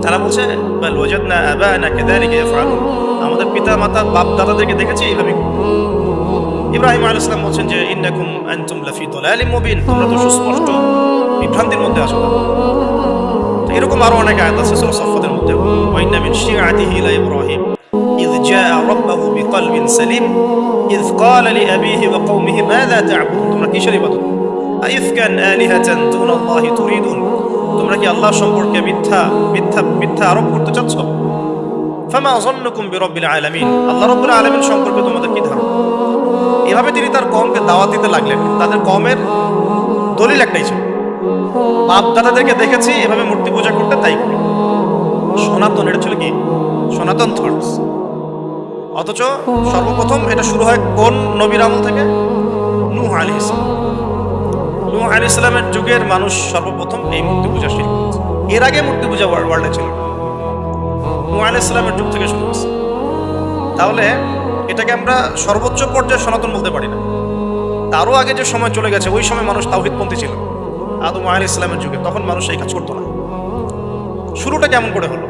তারা বলছে বাল ওয়াজাদনা আবানা কাযালিকা ইয়াফআলুন, আমাদের পিতা মাতা বাপ দাদাদেরকে দেখেছি এইভাবে। ইব্রাহিম আলাইহিস সালাম বলছেন যে ইন্নাকুম আনতুম লাফি দালালিম মুবিন, তোমরা তো সুস্পষ্ট বিভ্রান্তির মধ্যে আছো। তো এরকম আরো অনেক আয়াত আছে সূরা সাফফাতের মধ্যে, ওয়া ইন্না মিন শিআতিহি লা ইব্রাহিম ইয জাআ রাব্বাহু বিকলবিন সালিম ইয ক্বালা লিআবিহি ওয়া কওমিহি মাযা তা'বুদুন, তোমরা কিসের ইবাদত, আইফকান আলিহাতান দুনাল্লাহি তুরিদুন, তোমরা কি আল্লাহ সম্পর্কে মিথ্যা মিথ্যা মিথ্যা আরোপ করতে চাচ্ছ? ফামা যান্নুকুম বিরাব্বিল আলামিন, আল্লাহ রাব্বুল আলামিন সম্পর্কে তোমাদের কি ধারণা? এভাবে তিনি তার কওমকে দাওয়াত দিতে লাগলেন। তাদের কওমের দলিল একটাই ছিল, বাপ দাদাদেরকে দেখেছি এভাবে মূর্তি পূজা করতে, তাই করি। সনাতন, এটা ছিল কি সনাতন থটস। অথচ সর্বপ্রথম এটা শুরু হয় কোন নবীর আমল থেকে? নূহ আলাইহিস সালাম। নূহ আলাইহিস সালামের যুগের মানুষ সর্বপ্রথম এই মূর্তি পূজা শুরু করেছে। এর আগে মূর্তি পূজা ওয়ার্ল্ডে ছিল, নূহ আলাইহিস সালামের যুগ থেকে শুরু হয়েছে। তাহলে এটাকে আমরা সর্বোচ্চ পর্যায়ে সনাতন বলতে পারি না। তারও আগে যে সময় চলে গেছে, ওই সময় মানুষ তাওহীদপন্থী ছিল। আদম আলাইহিস সালামের যুগে তখন মানুষ এই কাজ করতো না। শুরুটা কেমন করে হলো?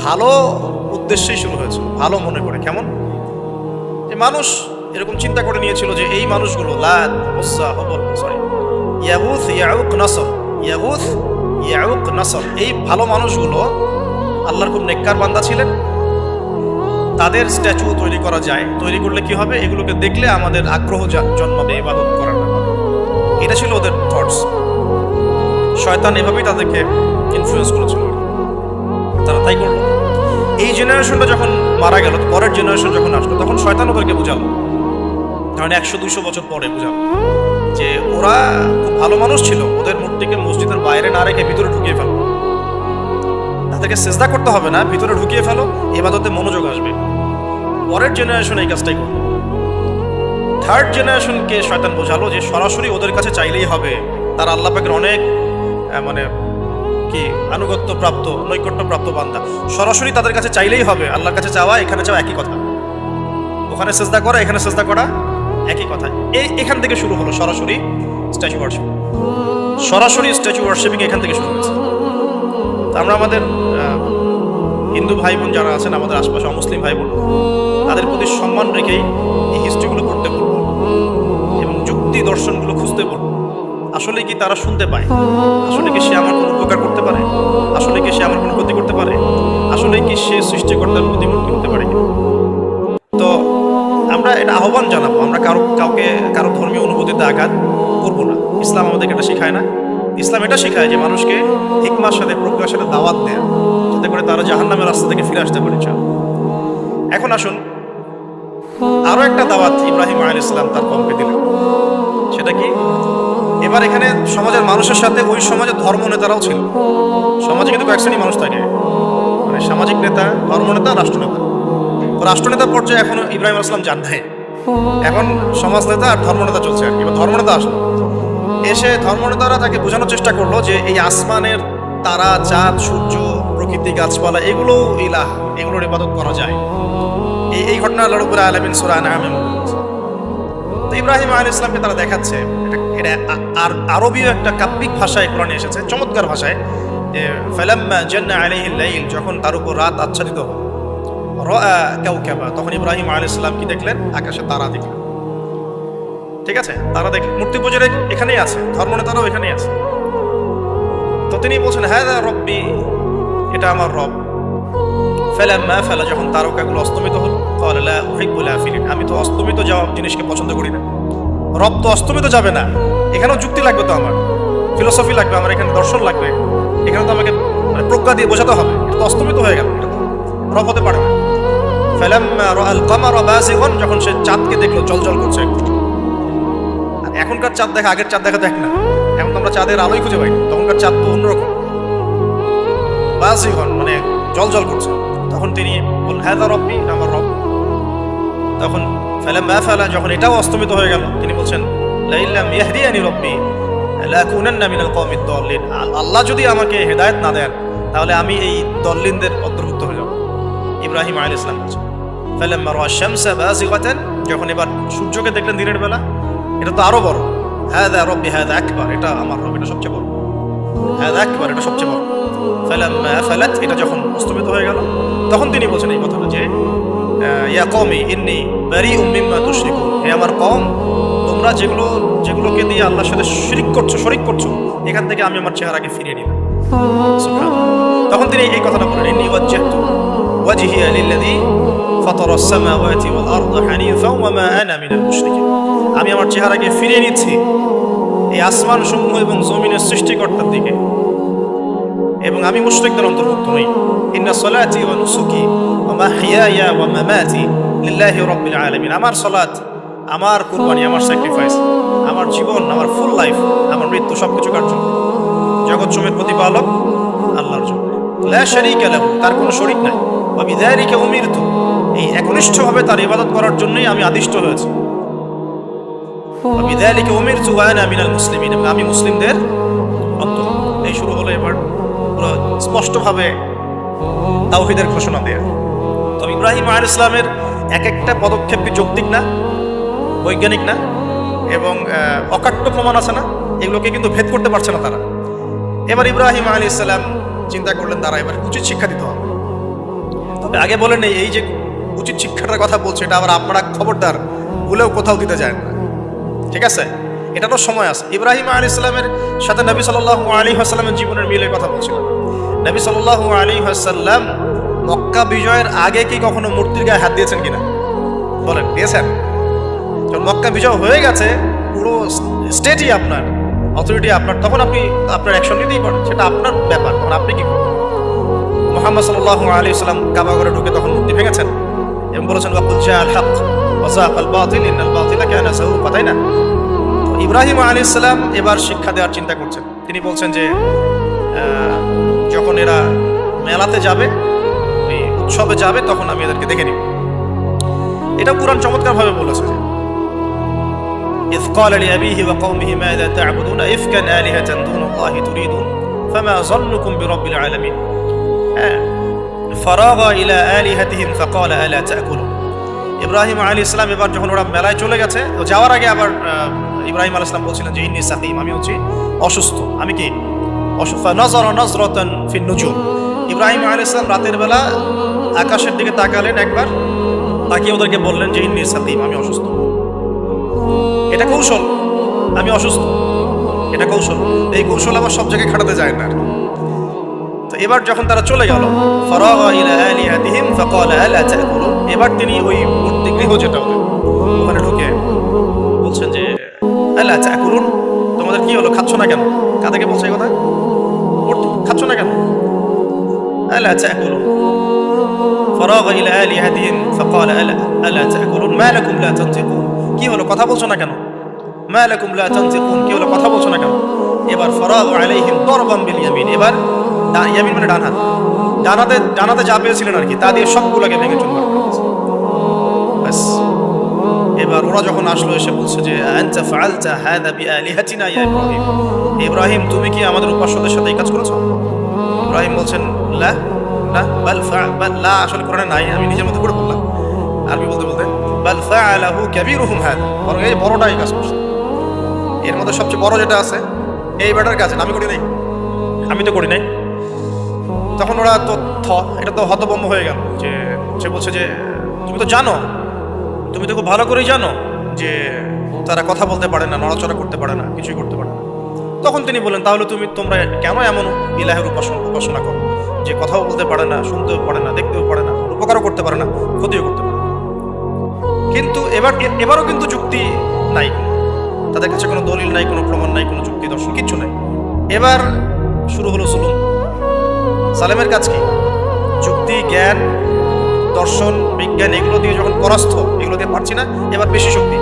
ভালো উদ্দেশ্যেই শুরু হয়েছে, ভালো মনে করে। কেমন? যে মানুষ এরকম চিন্তা করে নিয়েছিল যে এই মানুষগুলো লাত, উজ্জা, হুবল, ইয়াগুথ, ইয়াউক, নাসর, ইয়াগুথ, ইয়াউক, নাসর, এই ভালো মানুষগুলো আল্লাহর খুব নেককার বান্দা ছিলেন। তাদের স্ট্যাচু তৈরি করা যায়, তৈরি করলে কি হবে? এগুলোকে দেখলে আমাদের আগ্রহ জন্মাবে ইবাদত করার ব্যাপারে। এটা ছিল ওদের থটস। শয়তান এভাবেই তাদেরকে ইনফ্লুয়েন্স করেছিল, তারা তাই করলো। এই জেনারেশনটা যখন মারা গেল, পরের জেনারেশন যখন আসলো, তখন শয়তান ওদেরকে বুঝালো, কারণ 100-200 বছর পরে বুঝালো যে ওরা খুব ভালো মানুষ ছিল, ওদের মূর্তিকে মসজিদের বাইরে না রেখে ভিতরে ঢুকিয়ে ফেলো, তাদেরকে সেজদা করতে হবে না, ভিতরে ঢুকিয়ে ফেলো, ইবাদতে মনোযোগ আসবে। পরের জেনারেশন এই কাজটাই করলো। থার্ড জেনারেশনকে শয়তান বোঝালো যে সরাসরি ওদের কাছে চাইলেই হবে, তারা আল্লাহ পাকের অনেক মানে কি আনুগত্য প্রাপ্ত, নৈকট্য প্রাপ্ত বান্দা, সরাসরি তাদের কাছে চাইলেই হবে। আল্লাহর কাছে চাওয়া, এখানে চাওয়া একই কথা, ওখানে সেজদা করা, এখানে সেজদা করা একই কথা। এখান থেকে শুরু হলো সরাসরি স্ট্যাচু ওয়ার্শিপ। সরাসরি স্ট্যাচু ওয়ার্শিপিং এখান থেকে শুরু হয়েছে। আমরা আমাদের হিন্দু ভাই বোন যারা আছেন, আমাদের আশপাশে অমুসলিম ভাই বোন, তাদের প্রতি সম্মান রেখেই এই হিস্ট্রিগুলো করতে বলবো এবং যুক্তি দর্শনগুলো খুঁজতে বলবো। আসলে কি তারা শুনতে পায়? আসলে কি সে আমার কোনো উপকার করতে পারে? আসলে কি সে আমার কোনো ক্ষতি করতে পারে? আসলে কি সে সৃষ্টিকর্তার প্রতিমূর্তি হতে পারে? তো আমরা এটা আহ্বান জানাবো, আমরা কারো ধর্মীয় অনুভূতিতে আঘাত করবো না। ইসলাম আমাদেরকে এটা শেখায় না। ইসলাম এটা শেখায় যে মানুষকে হিকমার সাথে, প্রজ্ঞার সাথে দাওয়াত দেয়, যাতে করে তারা জাহান্নামের রাস্তা থেকে ফিরে আসতে পারে। এখন আসুন, আরো একটা দাওয়াত ইব্রাহিম আলাইহিস সালাম তার কওমকে দিলেন। সেটা কি? এবার এখানে সমাজের মানুষের সাথে ওই সমাজের ধর্ম নেতারাও ছিল। সমাজে কিন্তু কয়েক শ্রেণী মানুষ থাকে, মানে সামাজিক নেতা, ধর্মনেতা, রাষ্ট্রনেতা। রাষ্ট্রনেতা পর্যায়ে এখনো ইব্রাহিম আলাইহিস সালাম যান নাই, এখন সমাজ নেতা আর ধর্মনেতা চলছে আর কি। এবার ধর্মনেতা আসলো, এসে ধর্মনেতারা তাকে বোঝানোর চেষ্টা করলো যে এই আসমানের তারা, চাঁদ, সূর্য, প্রকৃতি, গাছপালা, এগুলো ইলাহ, এগুলোর ইবাদত করা যায়। এই ঘটনা আল্লাহ রাব্বুল আলামিন সূরা আনআমে বলেছে। তো ইব্রাহিম আলাইহিস সালামকে তারা দেখাচ্ছে, এটা আরবীয় একটা কাব্যিক ভাষায় কোরআনে এসেছে, চমৎকার ভাষায়, যে ফালাম্মা জান্না আলাইহিল লাইল, যখন তার উপর রাত আচ্ছাদিত হলো, রাআ কাওকাবা, তখন ইব্রাহিম আলাইহিস সালাম কি দেখলেন? আকাশে তারা দেখলেন। ঠিক আছে, তারা দেখলেন। মূর্তি পূজার এখানেই আছে, ধর্মনেতারাও এখানেই আছে। তো তিনি বলছেন হাযা রব্বি, এটা আমার রব। ফালাম্মা ফালা, যখন তারকাগুলো অস্তমিত হলো, ক্বালা লা উহিব্বুল আফিলিন, আমি তো অস্তমিত যাওয়া জিনিসকে পছন্দ করি না। রব তো অস্তমিত যাবে না, এখানেও যুক্তি লাগবে, তো আমার ফিলোসফি লাগবে, আমার এখানে দর্শন লাগবে, এখানে তো আমাকে প্রজ্ঞা দিয়ে বোঝাতে হবে। এটা তো অস্তমিত হয়ে গেল, এটা তো রব হতে পারে না। ফালাম্মা রাআল কামারা বাযিগান, যখন সে চাঁদকে দেখলো জ্বলজ্বল করছে। আর এখনকার চাঁদ দেখা আগের চাঁদ দেখা দেখ না, এখন তো আমরা চাঁদের আলোই খুঁজে পাই না, তখনকার চাঁদ তো অন্যরকম। বাযিগান মানে জ্বলজ্বল করছে। তখন তিনি বললেন হাযা রব্বি, আমার রব। তখন ফালাম্মা ফালা, যখন এটাও অস্তমিত হয়ে গেল, তিনি বলছেন লাইল্লাম ইয়াহদিয়ানি রব্বি লাকুনান্না মিনাল কওমিদ দাল্লিন, আল্লাহ যদি আমাকে হেদায়েত না দেন তাহলে আমি এই দল্লিনদের অন্তর্ভুক্ত হয়ে যাব। ইব্রাহিম আলাইহিস সালাম বলছেন ফালাম্মা রাআ শামসা বাযিগাতান, যখন এবার সূর্যকে দেখলেন দিনের বেলা, এটা তো আরো বড়। হাযা রব্বি হাযা আকবার, এটা আমার রব, এটা সবচেয়ে বড়। হাযা আকবার, এটা সবচেয়ে বড়। ফালাম্মা আফালাত, এটা যখন অস্তমিত হয়ে গেল, তখন তিনি বলছেন এই কথাটা যে ইয়া কওমি ইন্নী বারিউম মিম্মা তুশরিকুন, হে আমার কওম, তোমরা যেগুলোকে দিয়ে আল্লাহর সাথে শরিক করছো, এখান থেকে আমি আমার চেহারাকে ফিরিয়ে নিলাম। সুবহানাল্লাহ। তখন তিনি এই কথাটা বলেন, ইন্নী ওয়াজ্জাহতু ওয়াজহিয়া লিল্লাযী ফাতারাস সামাওয়াতি ওয়াল আরদা হানিফাও ওয়া মা আনা মিনাল মুশরিকিন, আমি আমার চেহারাকে ফিরিয়ে নিচ্ছি এই আসমান সমূহ এবং জমিনের সৃষ্টিকর্তার দিকে, এবং আমি মুশরিকদের অন্তর্ভুক্ত নই। ইন্না সলাতি ওয়া নুসুকি ওয়া মাহইয়ায়া ওয়া মামাতি লিল্লাহি রাব্বিল আলামিন, আমার সালাত, আমার কুরবানি, আমার স্যাক্রিফাইস, আমার জীবন, আমার ফুল লাইফ, আমার মৃত্যু সবকিছু কার জন্য? জগৎসমূহের প্রতিপালক আল্লাহর জন্য। লা শারীকা লাহু, তার কোনো শরীক নাই। ওয়া বিযালিকা উমিরতু, এই একনিষ্ঠভাবে তার ইবাদত করার জন্যই আমি আদিষ্ট হয়েছি। ওয়া বিযালিকা উমিরতু ওয়া আনা মিনাল মুসলিমিন, আমি মুসলিমদের অন্তর্ভুক্ত। এই শুরু হলো এবার পুরো স্পষ্টভাবে তাওহীদের ঘোষণা দেয়া। তো ইব্রাহিম আলাইহিস সালামের এক একটা পদক্ষেপ কি যৌক্তিক না, বৈজ্ঞানিক না, এবং অকাট্য প্রমাণ আছে না, এগুলোকে কিন্তু ভেদ করতে পারছে না তারা। এবার ইব্রাহিম আলাইহিস সালাম চিন্তা করলেন তারা এবার উচিত শিক্ষা দিতে হবে। তবে আগে বলেন এই যে উচিত শিক্ষাটার কথা বলছে, এটা আবার আপনারা খবরদার ভুলেও কোথাও দিতে যায় না, ঠিক আছে? এটারও সময় আছে। ইব্রাহিম আলাইহিস সালামের সাথে নবী সাল্লাল্লাহু আলাইহি ওয়াসাল্লামের জীবনের মিলের কথা বলছিলাম। নবী সাল্লাল্লাহু আলাইহি ওয়াসাল্লাম মক্কা বিজয়ের আগে কি কখনো মূর্তির গায়ে হাত দিয়েছেন কিনা বলেন? দিয়েছেন? যখন মক্কা বিজয় হয়ে গেছে, পুরো স্টেটই আপনার, অথরিটি আপনার, তখন আপনি আপনার অ্যাকশন নিতেই পারেন, সেটা আপনার ব্যাপার। তখন আপনি কি করবেন? মুহাম্মদ সাল্লাল্লাহু আলাইহি ওয়াসাল্লাম কাবা ঘরে ঢুকে তখন মূর্তি ভেঙেছেন এবং বলেছেন ওয়াকুল জাআল হক ওয়া যাকাল বাতিল ইন্নাল বাতিলা কানা যাহুকা, তাই না? ইব্রাহিম আলাইহিস সালাম এবার শিক্ষা দেওয়ার চিন্তা করছেন। তিনি বলছেন যে যখন এরা মেলাতে যাবে, উৎসবে যাবে, তখন আমি এদেরকে দেখে নিব। এটা কুরআন চমৎকারভাবে বলেছে যে إذ قال لأبيه وقومه ماذا تعبدون إفكا آلهة دون الله تريدون فما ظنكم برب العالمين فراغ إلى آلهتهم فقال ألا تأكلون। ইব্রাহিম আলাইহিস সালাম এবার যখন ওরা মেলায় চলে গেছে, তো যাওয়ার আগে আবার ইব্রাহিম আলাইহিস সালাম বলছিলেন যে ইন্নী সাকিম, আমি হচ্ছি অসুস্থ, আমি কি অসুস্থ। নাযারা নাযরাতান ফিন নুজুম, ইব্রাহিম আলাইহিস সালাম রাতের বেলা আকাশের দিকে তাকালেন একবার, তাকিয়ে ওদেরকে বললেন যে ইন্নী সাকিম, আমি অসুস্থ। এটা কৌশল, আমি অসুস্থ, এটা কৌশল। এই কৌশল আবার সব জায়গায় খাটাতে যায় না। তো এবার যখন তারা চলে গেল, ফারাগা ইলা আলিহাতিহিম ফাকালা আলা তাকুলুন, এবার তিনি ওই মূর্তি গৃহ যেটা ওখানে ঢুকে বলছেন যে আলা তাকুলুন, তোমাদের কি হলো, খাচ্ছ না কেন? কাদেরকে বলছে এই কথা? মূর্তি, খাচ্ছ না কেন? আলা তাকুলুন। ফারাগা ইলা আলিহাতিহিম ফাকালা আলা তাকুলুন মা লাকুম লা তানতিকুন, কি হলো, কথা বলছো না কেন? মা লাকুম লা তানতিকুন, কি হলো, কথা বলছো না কেন? এবার ফারাগা আলাইহিম দরবান বিল ইয়ামিন, এবার ইয়ামিন মানে ডান হাত, ডানাতে যা পেয়েছিলেন আর কি, তা দিয়ে সবগুলোকে ভেঙে চুরমার করে দিয়েছে। ব্যাস, এবার ওরা যখন আসলো এসে বলছে যে আনতা ফাআলতা হাযা বিআলিহাতিনা ইয়া ইব্রাহিম, ইব্রাহিম তুমি কি আমাদের উপাস্যদের সাথে এই কাজ করেছো? ইব্রাহিম বলছেন লা না, বাল লা আসলে কোরআনে নাই, আমি নিজের মতো করে বললাম আরবি বলতে বাল ফাআলাহু কাবীরুহুম হাযা, বরং এই বড়টাই কাজ করছে, এর মধ্যে সবচেয়ে বড় যেটা আছে এই ব্যাটার কাজ, আমি করি নাই, আমি তো করি নাই। তখন ওরা তো এটা তো হতভম্ব হয়ে গেল, যে সে বলছে যে তুমি তো জানো, তুমি তো খুব ভালো করেই জানো যে তারা কথা বলতে পারে না, নড়াচড়া করতে পারে না, কিছুই করতে পারে না। তখন তিনি বললেন তাহলে তোমরা কেন এমন ইলাহের উপাসনা করো যে কথাও বলতে পারে না, শুনতেও পারে না, দেখতেও পারে না, উপকারও করতে পারে না, ক্ষতিও করতে পারে না। কিন্তু এবারও কিন্তু যুক্তি নাই, তাদের কাছে কোনো দলিল নাই, কোনো প্রমাণ নাই, কোনো যুক্তি দর্শন কিচ্ছু নাই। এবার শুরু হলো জুলুম। সালেমের কাজ কি? যুক্তি, জ্ঞান, দর্শন, বিজ্ঞান এগুলো দিয়ে যখন পরাস্ত, এগুলো দিয়ে পারছি না, এবার বেশি শক্তি।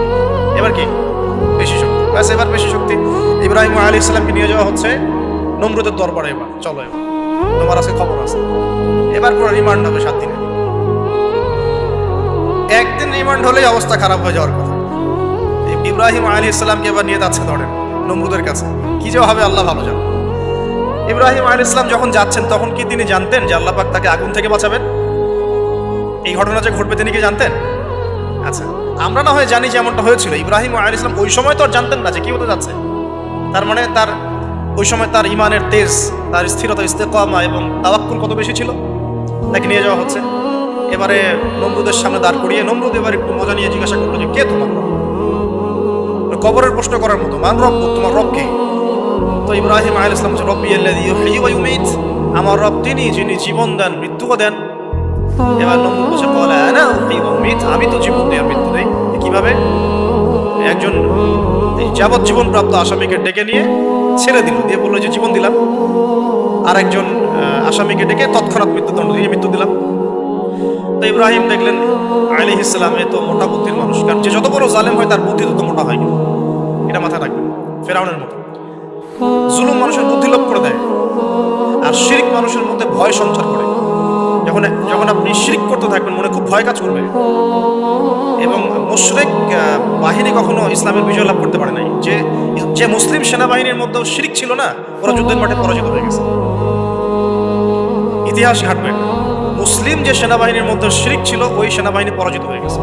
এবার কি? বেশি শক্তি। ব্যাস, এবার বেশি শক্তি। ইব্রাহিম আলাইহিস সালামকে নিয়ে যাওয়া হচ্ছে নমরুদের দরবারে। এবার চলো, এবার তোমার আছে খবর আছে। এবার পুরো রিমান্ড হবে 7 দিনে। একদিন রিমান্ড হলেই অবস্থা খারাপ হয়ে যাওয়ার কথা। ইব্রাহিম আলাইহিস সালামকে এবার নিয়ে যাচ্ছে ধরেন নমরুদের কাছে, কি যে হবে আল্লাহ ভালো জানেন। ইব্রাহিম আলাইহিস সালাম যখন যাচ্ছেন তখন কি তিনি জানতেন যে আল্লাহ পাক তাকে আগুন থেকে বাঁচাবেন? এই ঘটনা যে ঘটবে তিনি কি জানতেন? আচ্ছা, আমরা না হয় জানি যে এমনটা হয়েছিল। ইব্রাহিম আলাইহিস সালাম ওই সময় তো আর জানতেন না যে কি হতে যাচ্ছে। তার মানে তার ওই সময় তার ইমানের তেজ, তার স্থিরতা, ইস্তেকামা এবং তাওয়াক্কুল কত বেশি ছিল। তাকে নিয়ে যাওয়া হচ্ছে, এবারে নমরুদের সামনে দাঁড় করিয়ে নমরুদ এবার একটু মজা নিয়ে জিজ্ঞাসা করলো যে কে তোমার রব? কবরের প্রশ্ন করার মতো, মান রব, তোমার রব কে? তো ইব্রাহিম আলাইহিস সালাম বলছে রব্বি আল্লাযী ইউহয়ী ওয়া ইউমীত, আমার রব তিনি যিনি জীবন দেন মৃত্যুও দেন। এবার নমরুদ বলছে ক্বালা আনা উহয়ী ওয়া উমীত, আমি তো জীবন দেই আর মৃত্যু দেই। কিভাবে? একজন যাবজ্জীবন প্রাপ্ত আসামিকে ডেকে নিয়ে ছেড়ে দিল, দিয়ে বললো যে জীবন দিলাম, আর একজন আসামিকে ডেকে তৎক্ষণাৎ মৃত্যুদণ্ড দিয়ে মৃত্যু দিলাম। তো ইব্রাহিম দেখলেন আলাইহিস সালাম এ তো মোটা বুদ্ধির মানুষ, কারণ যে যত বড় জালেম হয় তার বুদ্ধি তত মোটা হয়, কিন্তু এটা মাথায় রাখবেন। ফেরাউনের মতো জুলুম মানুষের বুদ্ধি লোপ করে দেয়, আর শিরক মানুষের মধ্যে ভয় সঞ্চার করে। যখন আপনি শিরক করতে থাকবেন মনে খুব ভয় কাজ করবে। এবং মুশরিক বাহিনী কখনো ইসলামের বিজয় লাভ করতে পারে নাই। যে মুসলিম সেনাবাহিনীর মধ্যেও শিরক ছিল না, ওরা যুদ্ধের মাঠে পরাজিত হয়ে গেছে। ইতিহাস ঘাটবেন, মুসলিম যে সেনাবাহিনীর মধ্যে শিরক ছিল ওই সেনাবাহিনী পরাজিত হয়ে গেছে।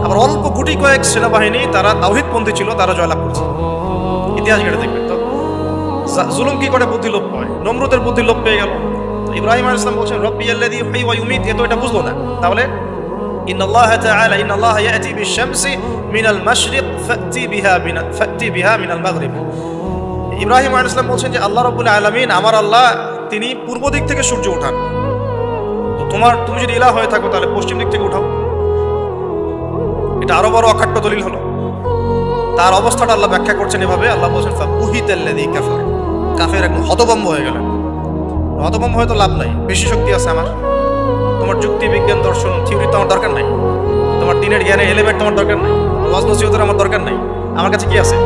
আবার অল্প গুটি কয়েক সেনাবাহিনী তারা তাওহীদপন্থী ছিল, তারা জয়লাভ করছে। ইতিহাস ঘেটে দেখবেন। তো জুলুম কি করে বুদ্ধি লোপ পায়, নমরুদের বুদ্ধি লোপ পেয়ে গেল। ইব্রাহিম আলাইহিস সালাম বলছেন রব্বি আল্লাযী ইউহয়ী ওয়া ইউমীত, এ তো এটা বুঝলো না। তাহলে ইন্নাল্লাহা তাআলা ইন্নাল্লাহা ইয়াতি বিশ-শামসি মিনাল মাশরিক ফাতি বিহা মিনাল মাগরিব। ইব্রাহিম আলাইহিস সালাম বলছেন যে আল্লাহ রাব্বুল আলামিন, আমার আল্লাহ তিনি পূর্ব দিক থেকে সূর্য ওঠান। তো তুমি যদি ইলাহ হয়ে থাকো তাহলে পশ্চিম দিক থেকে উঠাও। এটা আরো বড় অকাট্য দলিল হলো। তার অবস্থাটা আল্লাহ ব্যাখ্যা করছেন এভাবে, আল্লাহ বলছেন ফাবুহিতাল্লাযী কাফার, কাফের একদম হতভম্ব হয়ে গেলেন। হতভম্ব হয়ে তো লাভ নাই, বেশি শক্তি আছে আমার। তোমার যুক্তি, বিজ্ঞান, দর্শন, থিওরি তো আমার দরকার নাই। তোমার দিনের জ্ঞানের এলিমেন্ট তোমার দরকার নাই। ওয়াজ নসিহতের আমার দরকার নাই। আমার কাছে কি আছে?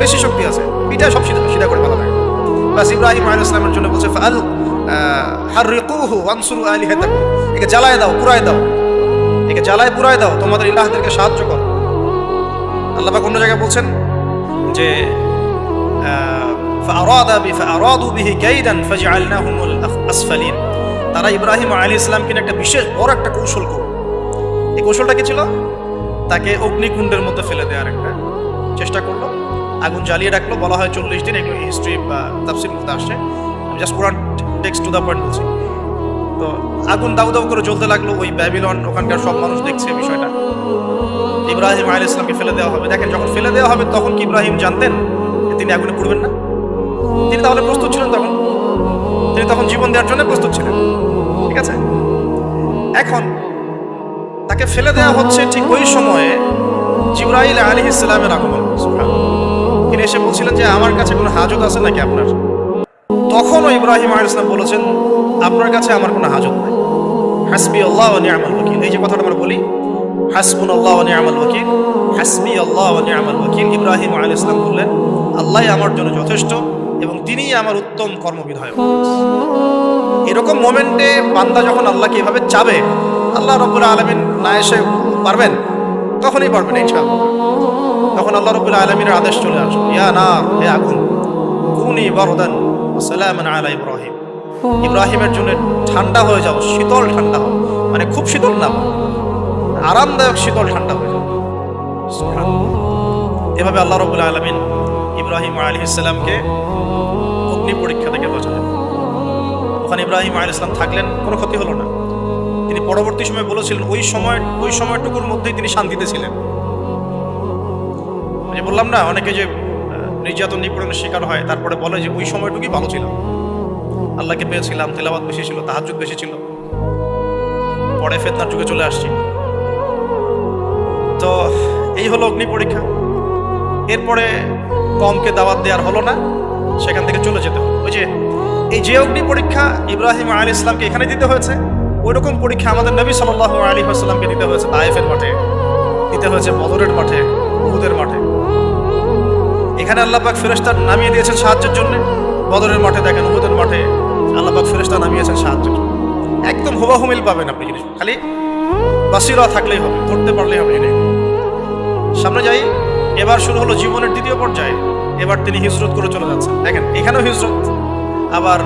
বেশি শক্তি আছে। পিঠা সব সিধা করে ফেলা লাগে। বাস ইব্রাহিম আলাইহিস সালামের জন্য বলছে ফাআল হাররিকুহু ওয়ানসুরু আলিহাতাকুম, একে জ্বালায় দাও, পুরায় দাও, একে জ্বালায় পুরায় দাও, তোমাদের ইলাহদেরকে সাহায্য করো। আল্লাহ পাক অন্য জায়গায় বলছেন যে ফাআরাদু বিহি কাইদান ফাজআলনাহুমুল আসফালিন, তারা ইব্রাহিম আলাইহিস সালামকে একটা বিশেষ বড় একটা কৌশল করল। এই কৌশলটা কি ছিল? তাকে অগ্নিকুণ্ডের মধ্যে ফেলে দেওয়ার একটা চেষ্টা করলো, আগুন জ্বালিয়ে রাখলো। বলা হয় 40 দিন, এগুলো হিস্ট্রি বা তাফসীর মধ্যে আসছে। আমি just Quran text to the point বলছি। তো আগুন দাউ দাউ করে জ্বলতে লাগলো, ওই ব্যাবিলন ওখানকার সব মানুষ দেখছে বিষয়টা। ইব্রাহিম আলাইহিস সালামকে ফেলে দেওয়া হবে। দেখেন, যখন ফেলে দেওয়া হবে তখন কি ইব্রাহিম জানতেন যে তিনি আগুনে পুড়বেন না? তিনি তাহলে প্রস্তুত ছিলেন, তিনি তখন জীবন দেওয়ার জন্য প্রস্তুত ছিলেন। ঠিক আছে, এখন তাকে ফেলে দেওয়া হচ্ছে। ঠিক ওই সময়ে জিবরাইল আলাইহিস সালামের আগমন। তিনি এসে বলছিলেন যে আমার কাছে কোনো হাজত আছে নাকি আপনার? তখনও ইব্রাহিম আলাইহিস সালাম বলেছেন আপনার কাছে আমার কোনো হাজত নাই। হাসবি আল্লাহ ওয়া নি'মাল ওয়াকিল, এই যে কথাটা আমরা বলি হাসবুনাল্লাহু ওয়া নি'মাল ওয়াকিল, হাসবি আল্লাহ ওয়া নি'মাল ওয়াকিল। ইব্রাহিম আলাইহিস সালাম বললেন আল্লাহই আমার জন্য যথেষ্ট এবং তিনিই আমার উত্তম কর্মবিধায়ক। এরকম মোমেন্টে বান্দা যখন আল্লাহকে এভাবে চাবে, আল্লাহ রাব্বুল আলামিন না এসে পারবেন? তখনই পারবেন ইনশাআল্লাহ। তখন আল্লাহ রাব্বুল আলামিনের আদেশ চলে আসবে, ইয়া নার, হে আগুন, কুনি বারদান ওয়া সালামান আলা ইব্রাহিম, ইব্রাহিমের জন্য ঠান্ডা হয়ে যাও, শীতল ঠান্ডা হও, মানে খুব শীতল না, আরামদায়ক শীতল ঠান্ডা হয়ে যাও। এভাবে আল্লাহ রাব্বুল আলামিন ইব্রাহিম আলাইহিস সালামকে অগ্নি পরীক্ষা থেকে বাঁচালেন। ওখানে ইব্রাহিম আলাইহিস সালাম থাকলেন, কোনো ক্ষতি হলো না। তিনি পরবর্তী সময় বলেছিলেন ওই সময়টুকুর মধ্যেই তিনি শান্তিতে ছিলেন। আমি বললাম না, অনেকে যে নির্যাতন নিপীড়নের শিকার হয় তারপরে বলে যে ওই সময়টুকুই ভালো ছিলাম, আল্লাহকে পেয়েছিলাম, তেলাওয়াত বেশি ছিল, তাহাজ্জুদ বেশি ছিল, পরে ফিতনার যুগে চলে আসছি। তো এই হলো অগ্নি পরীক্ষা। এরপরে কমকে দাওয়াত দেওয়ার হলো না, সেখান থেকে চলে যেতে হলো। ওই যে এই যে অগ্নি পরীক্ষা ইব্রাহিম আলাইহিস সালামকে এখানে দিতে হয়েছে, ওই রকম পরীক্ষা আমাদের নবী সাল্লাল্লাহু আলাইহি ওয়াসাল্লামকে দিতে হয়েছে তায়েফের মাঠে, দিতে হয়েছে বদরের মাঠে, উহুদের মাঠে। এখানে আল্লাহ পাক ফেরেশতা নামিয়ে দিয়েছেন সাহায্যের জন্য। বদরের মাঠে দেখেন, উহুদের মাঠে আল্লাহ পাক ফেরেশতা নামিয়েছেন সাহায্যের জন্য। একদম হুবাহু মিল পাবেন আপনি জিনিস, খালি বাসিরা থাকলেই হবে, ধরতে পারলেই হবে জিনিস। সামনে যাই, এবার শুরু হলো জীবনের দ্বিতীয় পর্যায়ে। এবার তিনি হিজরত করে চলে যাচ্ছেন। দেখেন, এখানেও হিজরত, আবার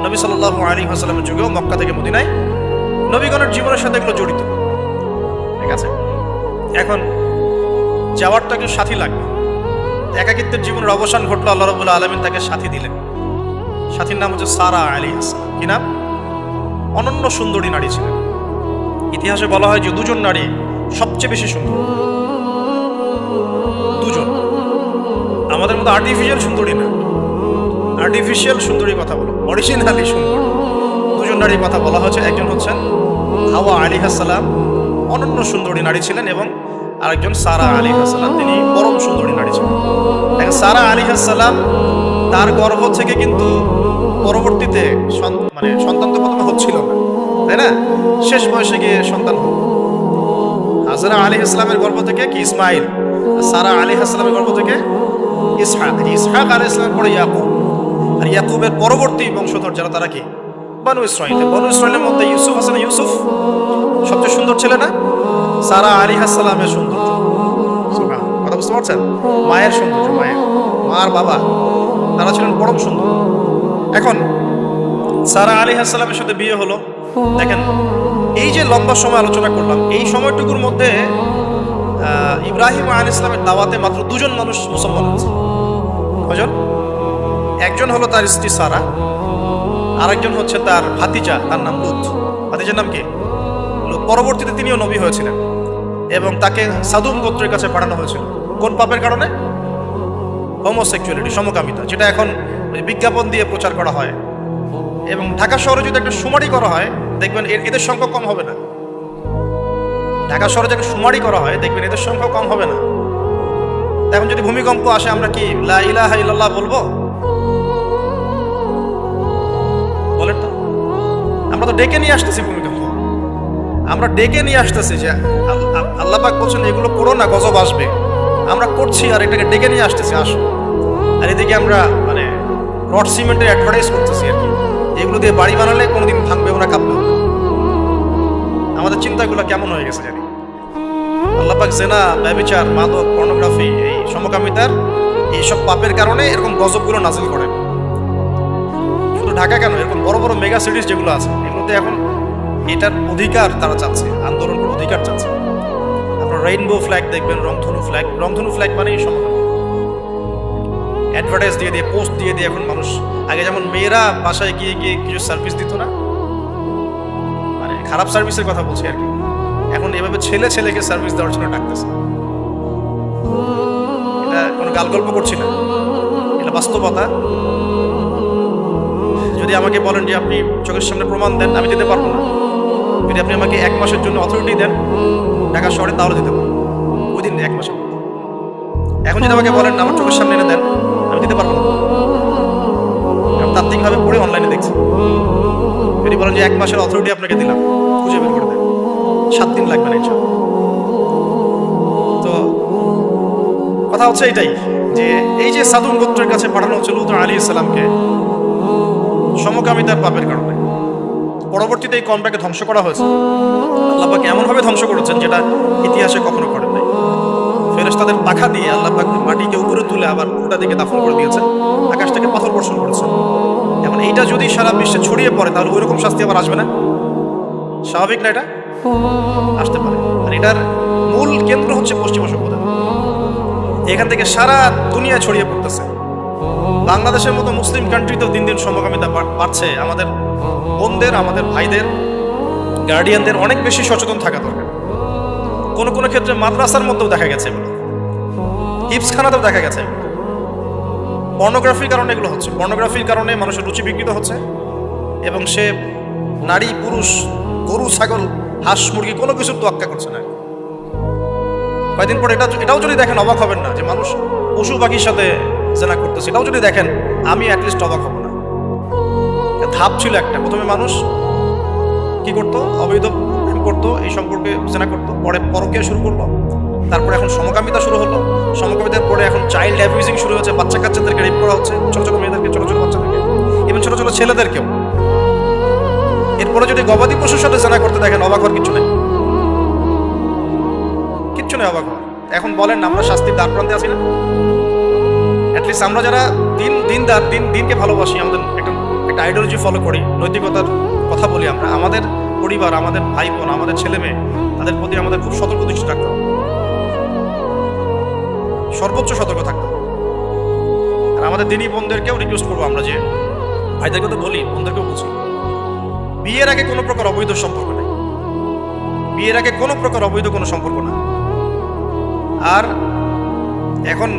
নবী সাল্লাল্লাহু আলাইহি ওয়াসাল্লামের যুগেও মক্কা থেকে মদিনায় নবীগণের জীবনের সাথে এগুলো জড়িত। ঠিক আছে, এখন যাওয়ারটা একটু সাথী লাগবে। একাকিত্বের জীবনের অবসান ঘটলো, আল্লাহ রাব্বুল আলামিন তাকে সাথী দিলেন। সাথীর নাম হচ্ছে সারা আলাইহিস সালাম। কি নাম? অনন্য সুন্দরী নারী ছিলেন। ইতিহাসে বলা হয় যে দুজন নারী সবচেয়ে বেশি সুন্দর, দুজন। আমাদের মতো আর্টিফিশিয়াল সুন্দরী না, আর্টিফিশিয়াল সুন্দরী কথা বলো, অরিজিনালি সুন্দর। দুজন নারীর কথা বলা হচ্ছে, একজন হচ্ছেন হাওয়া আলাইহিস সালাম, অনন্য সুন্দরী নারী ছিলেন, এবং আরেকজন সারা আলাইহিস সালাম, তিনি পরম সুন্দরী নারী ছিলেন। দেখেন সারা আলাইহিস সালাম তার গর্ভ থেকে কিন্তু পরবর্তীতে সন্তান তো প্রথমে হচ্ছিল না, তাই না? শেষ বয়সে গিয়ে সন্তান হল। হাজরা আলাইহিস সালামের গর্ভ থেকে কি ইসমাইল, সারা আলাইহিস সালামের গর্ভ থেকে ইসহাক, ইসহাক আলাইহিস সালামের পরে ইয়াকুব, আর ইয়াকুবের পরবর্তী বংশধর যারা তারা কি বনু ইসরাইল। বনু ইসরাইলের মধ্যে ইউসুফ আছে না, ইউসুফ সবচেয়ে সুন্দর ছেলে না? সারা আলাইহিস সালামের সৌন্দর্য, কথা বুঝতে পারছেন? মায়ের সৌন্দর্য, মার বাবা তারা ছিলেন পরম সুন্দর। এখন সারা আলাইহিস সালামের সাথে বিয়ে হলো। দেখেন এই যে লম্বা সময় আলোচনা করলাম, এই সময়টুকুর মধ্যে ইব্রাহিম আলাইহিস সালামের দাওয়াতে মাত্র দুজন মানুষ মুসলমান হয়েছে। কয়জন? একজন হলো তার স্ত্রী সারা, আরেকজন হচ্ছে তার ভাতিজা, তার নাম লুত। ভাতিজার নাম কি? লুত। পরবর্তীতে তিনিও নবী হয়েছিলেন এবং তাকে সাদুম গোত্রের কাছে পাঠানো হয়েছিল। কোন পাপের কারণে? হোমোসেক্সুয়ালিটি, সমকামিতা, যেটা এখন বিজ্ঞাপন দিয়ে প্রচার করা হয়। এবং ঢাকা শহরে যদি একটা শুমারি করা হয়, দেখবেন এদের সংখ্যা কম হবে না। ঢাকা শহরে যদি শুমারি করা হয়, দেখবেন এদের সংখ্যা কম হবে না। এখন যদি ভূমিকম্প আসে, আমরা কি লা ইলাহা ইল্লাল্লাহ বলবো? বলেন তো, আমরা তো ডেকে নিয়ে আসতেছি ভূমিকম্প, আমরা ডেকে নিয়ে আসতেছি যে আল্লাহ পাক বলছেন এগুলো করো না, গজব আসবে। আমরা করছি আর এটাকে ডেকে নিয়ে আসতেছি, আসো। আর এদিকে আমরা রড সিমেন্টের অ্যাডভার্টাইজ করতেছি আর কি, এগুলো দিয়ে বাড়ি বানালে কোনোদিন ভাঙবেও না, কাঁপবেও না। আমাদের চিন্তাগুলো কেমন হয়ে গেছে জানি। আল্লাহ পাক জেনা, ব্যভিচার, মাদক, পর্নোগ্রাফি, এই সমকামিতার এইসব পাপের কারণে এরকম গজবগুলো নাজিল করেন। শুধু ঢাকা কেন, এরকম বড় বড় মেগা সিটিজ যেগুলো আছে, এগুলোতে এখন এটার অধিকার তারা চাচ্ছে, আন্দোলন অধিকার চাচ্ছে। আপনার রেইনবো ফ্ল্যাগ দেখবেন, রংধনু ফ্ল্যাগ। রংধনু ফ্ল্যাগ মানেই সমকামিতা। অ্যাডভার্টাইজ দিয়ে দিয়ে, পোস্ট দিয়ে দিয়ে এখন মানুষ, আগে যেমন মেয়েরা বাসায় গিয়ে গিয়ে কিছু সার্ভিস দিত না, খারাপ সার্ভিসের কথা বলছি আর কি, এখন এভাবে ছেলে ছেলেকে সার্ভিস দেওয়ার জন্য ডাকতেছে। এটা কোনো গাল গল্প করছি না, এটা বাস্তবতা। যদি আমাকে বলেন যে আপনি চোখের সামনে প্রমাণ দেন, আমি দিতে পারবো না। যদি আপনি আমাকে 1 মাসের জন্য অথরিটি দেন ঢাকা শহরে, তাহলে দিতে পারবো ওই দিন 1 মাসের। এখন যদি আমাকে বলেন আমার চোখের সামনে এনে দেন, আমি দিতে পারবো না। আমি তাত্ত্বিকভাবে পড়ে অনলাইনে দেখছি। যদি বলেন যে 1 মাসের অথরিটি আপনাকে দিলাম, খুঁজে বের করে দেন, 7 দিন লাগবে না ইনশাআল্লাহ। তো কথা হচ্ছে এটাই যে এই যে সাদুম গোত্রের কাছে পাঠানো হচ্ছে লূত আলাইহিস সালামকে সমকামিতার পাপের কারণে, পরবর্তীতে এই কমটাকে ধ্বংস করা হয়েছে। আল্লাহ পাক এমনভাবে ধ্বংস করেছেন যেটা ইতিহাসে কখনো করেন নাই। ফেরেশতাদের পাখা দিয়ে আল্লাহ পাক মাটিকে উপরে তুলে আবার উল্টা দিকে দাফন করে দিয়েছেন, আকাশ থেকে পাথর বর্ষণ করেছেন। এখন এইটা যদি সারা বিশ্বে ছড়িয়ে পড়ে, তাহলে ওই রকম শাস্তি আবার আসবে না? স্বাভাবিক না? এটা আসতে পারে। আর এটার মূল কেন্দ্র হচ্ছে পশ্চিমা সভ্যতা। এখান থেকে সারা দুনিয়া ছড়িয়ে পড়তেছে। বাংলাদেশের মতো মুসলিম কান্ট্রিতেও দিন দিন সমকামিতা বাড়ছে। আমাদের বোনদের, আমাদের ভাইদের, গার্ডিয়ানদের অনেক বেশি সচেতন থাকা দরকার। কোনো কোনো ক্ষেত্রে মাদ্রাসার মধ্যেও দেখা গেছে এগুলো, হিপসখানাতেও দেখা গেছে। পর্নোগ্রাফির কারণে এগুলো হচ্ছে। পর্নোগ্রাফির কারণে মানুষের রুচি বিকৃত হচ্ছে এবং সে নারী, পুরুষ, গরু, ছাগল, হাঁস, মুরগি কোনো কিছুর তোয়াক্কা করছে না। কয়েকদিন পরে এটাও যদি দেখেন, অবাক হবেন না যে মানুষ পশু পাখির সাথে জেনা করতেছে। এটাও যদি দেখেন, আমি অ্যাটলিস্ট অবাক হব না। ধাপ ছিল একটা, প্রথমে মানুষ কি করতো, অবৈধ প্রেম করতো, এই সম্পর্কে জেনা করতো, পরে পরকীয়া শুরু করলো, তারপরে এখন সমকামিতা শুরু হলো। সমকামিতার পরে এখন চাইল্ড অ্যাবিউজিং শুরু হচ্ছে, বাচ্চা কাচ্চাদেরকে রেপ করা হচ্ছে, ছোট ছোট মেয়েদেরকে, ছোট ছোট বাচ্চাদেরকে, এবং ছোট ছোট ছেলেদেরকেও। এরপরে যদি গবাদি পশুর সাথে জেনা করতে দেখেন, অবাক হওয়ার কিছু নেই, কিচ্ছু নেই অবাক হওয়ার। এখন বলেন আমরা শাস্তির দ্বার প্রান্তে আছি না? অ্যাটলিস্ট আমরা যারা দিনকে ভালোবাসি, আমাদের একটা আইডিওলজি ফলো করি, নৈতিকতার কথা বলি, আমরা আমাদের পরিবার, আমাদের ভাই বোন, আমাদের ছেলে মেয়ে, তাদের প্রতি আমাদের খুব সতর্ক দৃষ্টি রাখতে হবে, সর্বোচ্চ সতর্ক থাকতে হবে। আর আমাদের দিনী বোনদেরকেও রিকোয়েস্ট করবো আমরা যে ভাইদেরকে তো বলি, বোনদেরকেও বলছি, বিয়ের আগে কোনো প্রকার অবৈধ সম্পর্ক নেই। বিয়ের আগে কোনো প্রকার অবৈধ কোনো সম্পর্ক না। আর এখন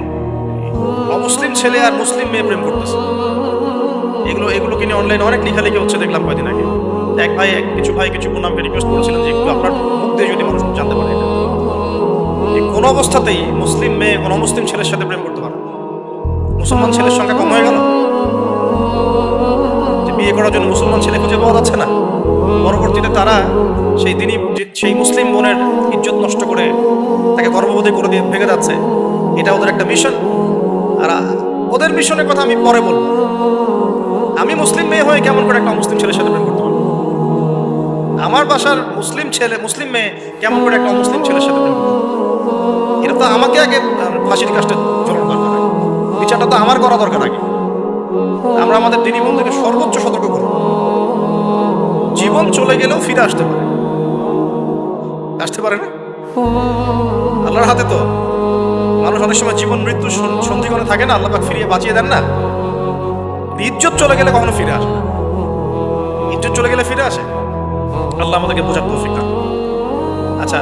অমুসলিম ছেলে আর মুসলিম মেয়ে প্রেম করতেছে, এগুলোকে নিয়ে অনলাইনে অনেক লেখালেখি হচ্ছে, দেখলাম কয়দিন আগে। কিছু বোন আমাকে রিকোয়েস্ট করেছিলেন যে একটু আপনার মুখ দিয়ে যদি মানুষ জানতে পারে এটা, যে কোনো অবস্থাতেই মুসলিম মেয়ে কোনো অমুসলিম ছেলের সাথে প্রেম করতে পারে। মুসলমান ছেলের সংখ্যা কম হয়ে গেল, যে বিয়ে করার জন্য মুসলমান ছেলে খুঁজে পাওয়া যাচ্ছে না। পরবর্তীতে তারা সেই মুসলিম বোনের ইজ্জত নষ্ট করে তাকে গর্ভবতী করে দিয়ে ভেঙে যাচ্ছে। এটা ওদের একটা মিশন। আর ওদের মিশনের কথা আমি পরে বলবো। আমি মুসলিম মেয়ে হয়ে কেমন করে একটা মুসলিম ছেলের সাথে প্রেম করতে পারবো? আমার বাসার মুসলিম মেয়ে কেমন করে একটা মুসলিম ছেলের সাথে প্রেম করতে পারবো? এটা তো আমাকে আগে ফাঁসির কাজটা ঝোলানো দরকার আগে, বিচারটা তো আমার করা দরকার আগে। আমরা আমাদের দিনী বন্ধুকে সর্বোচ্চ সতর্ক করব। জীবন চলে গেলেও ফিরে আসতে পারে না। আল্লাহর হাতে তো। মানুষ অনেক সময় জীবন মৃত্যু সন্ধিক্ষণে থাকে না, আল্লাহ পাক ফিরিয়ে বাঁচিয়ে দেন না। ইজ্জত চলে গেলে কখনো ফিরে আসে না। ইজ্জত চলে গেলে ফিরে আসে। আল্লাহ আমাদেরকে বোঝার তৌফিক দান। আচ্ছা।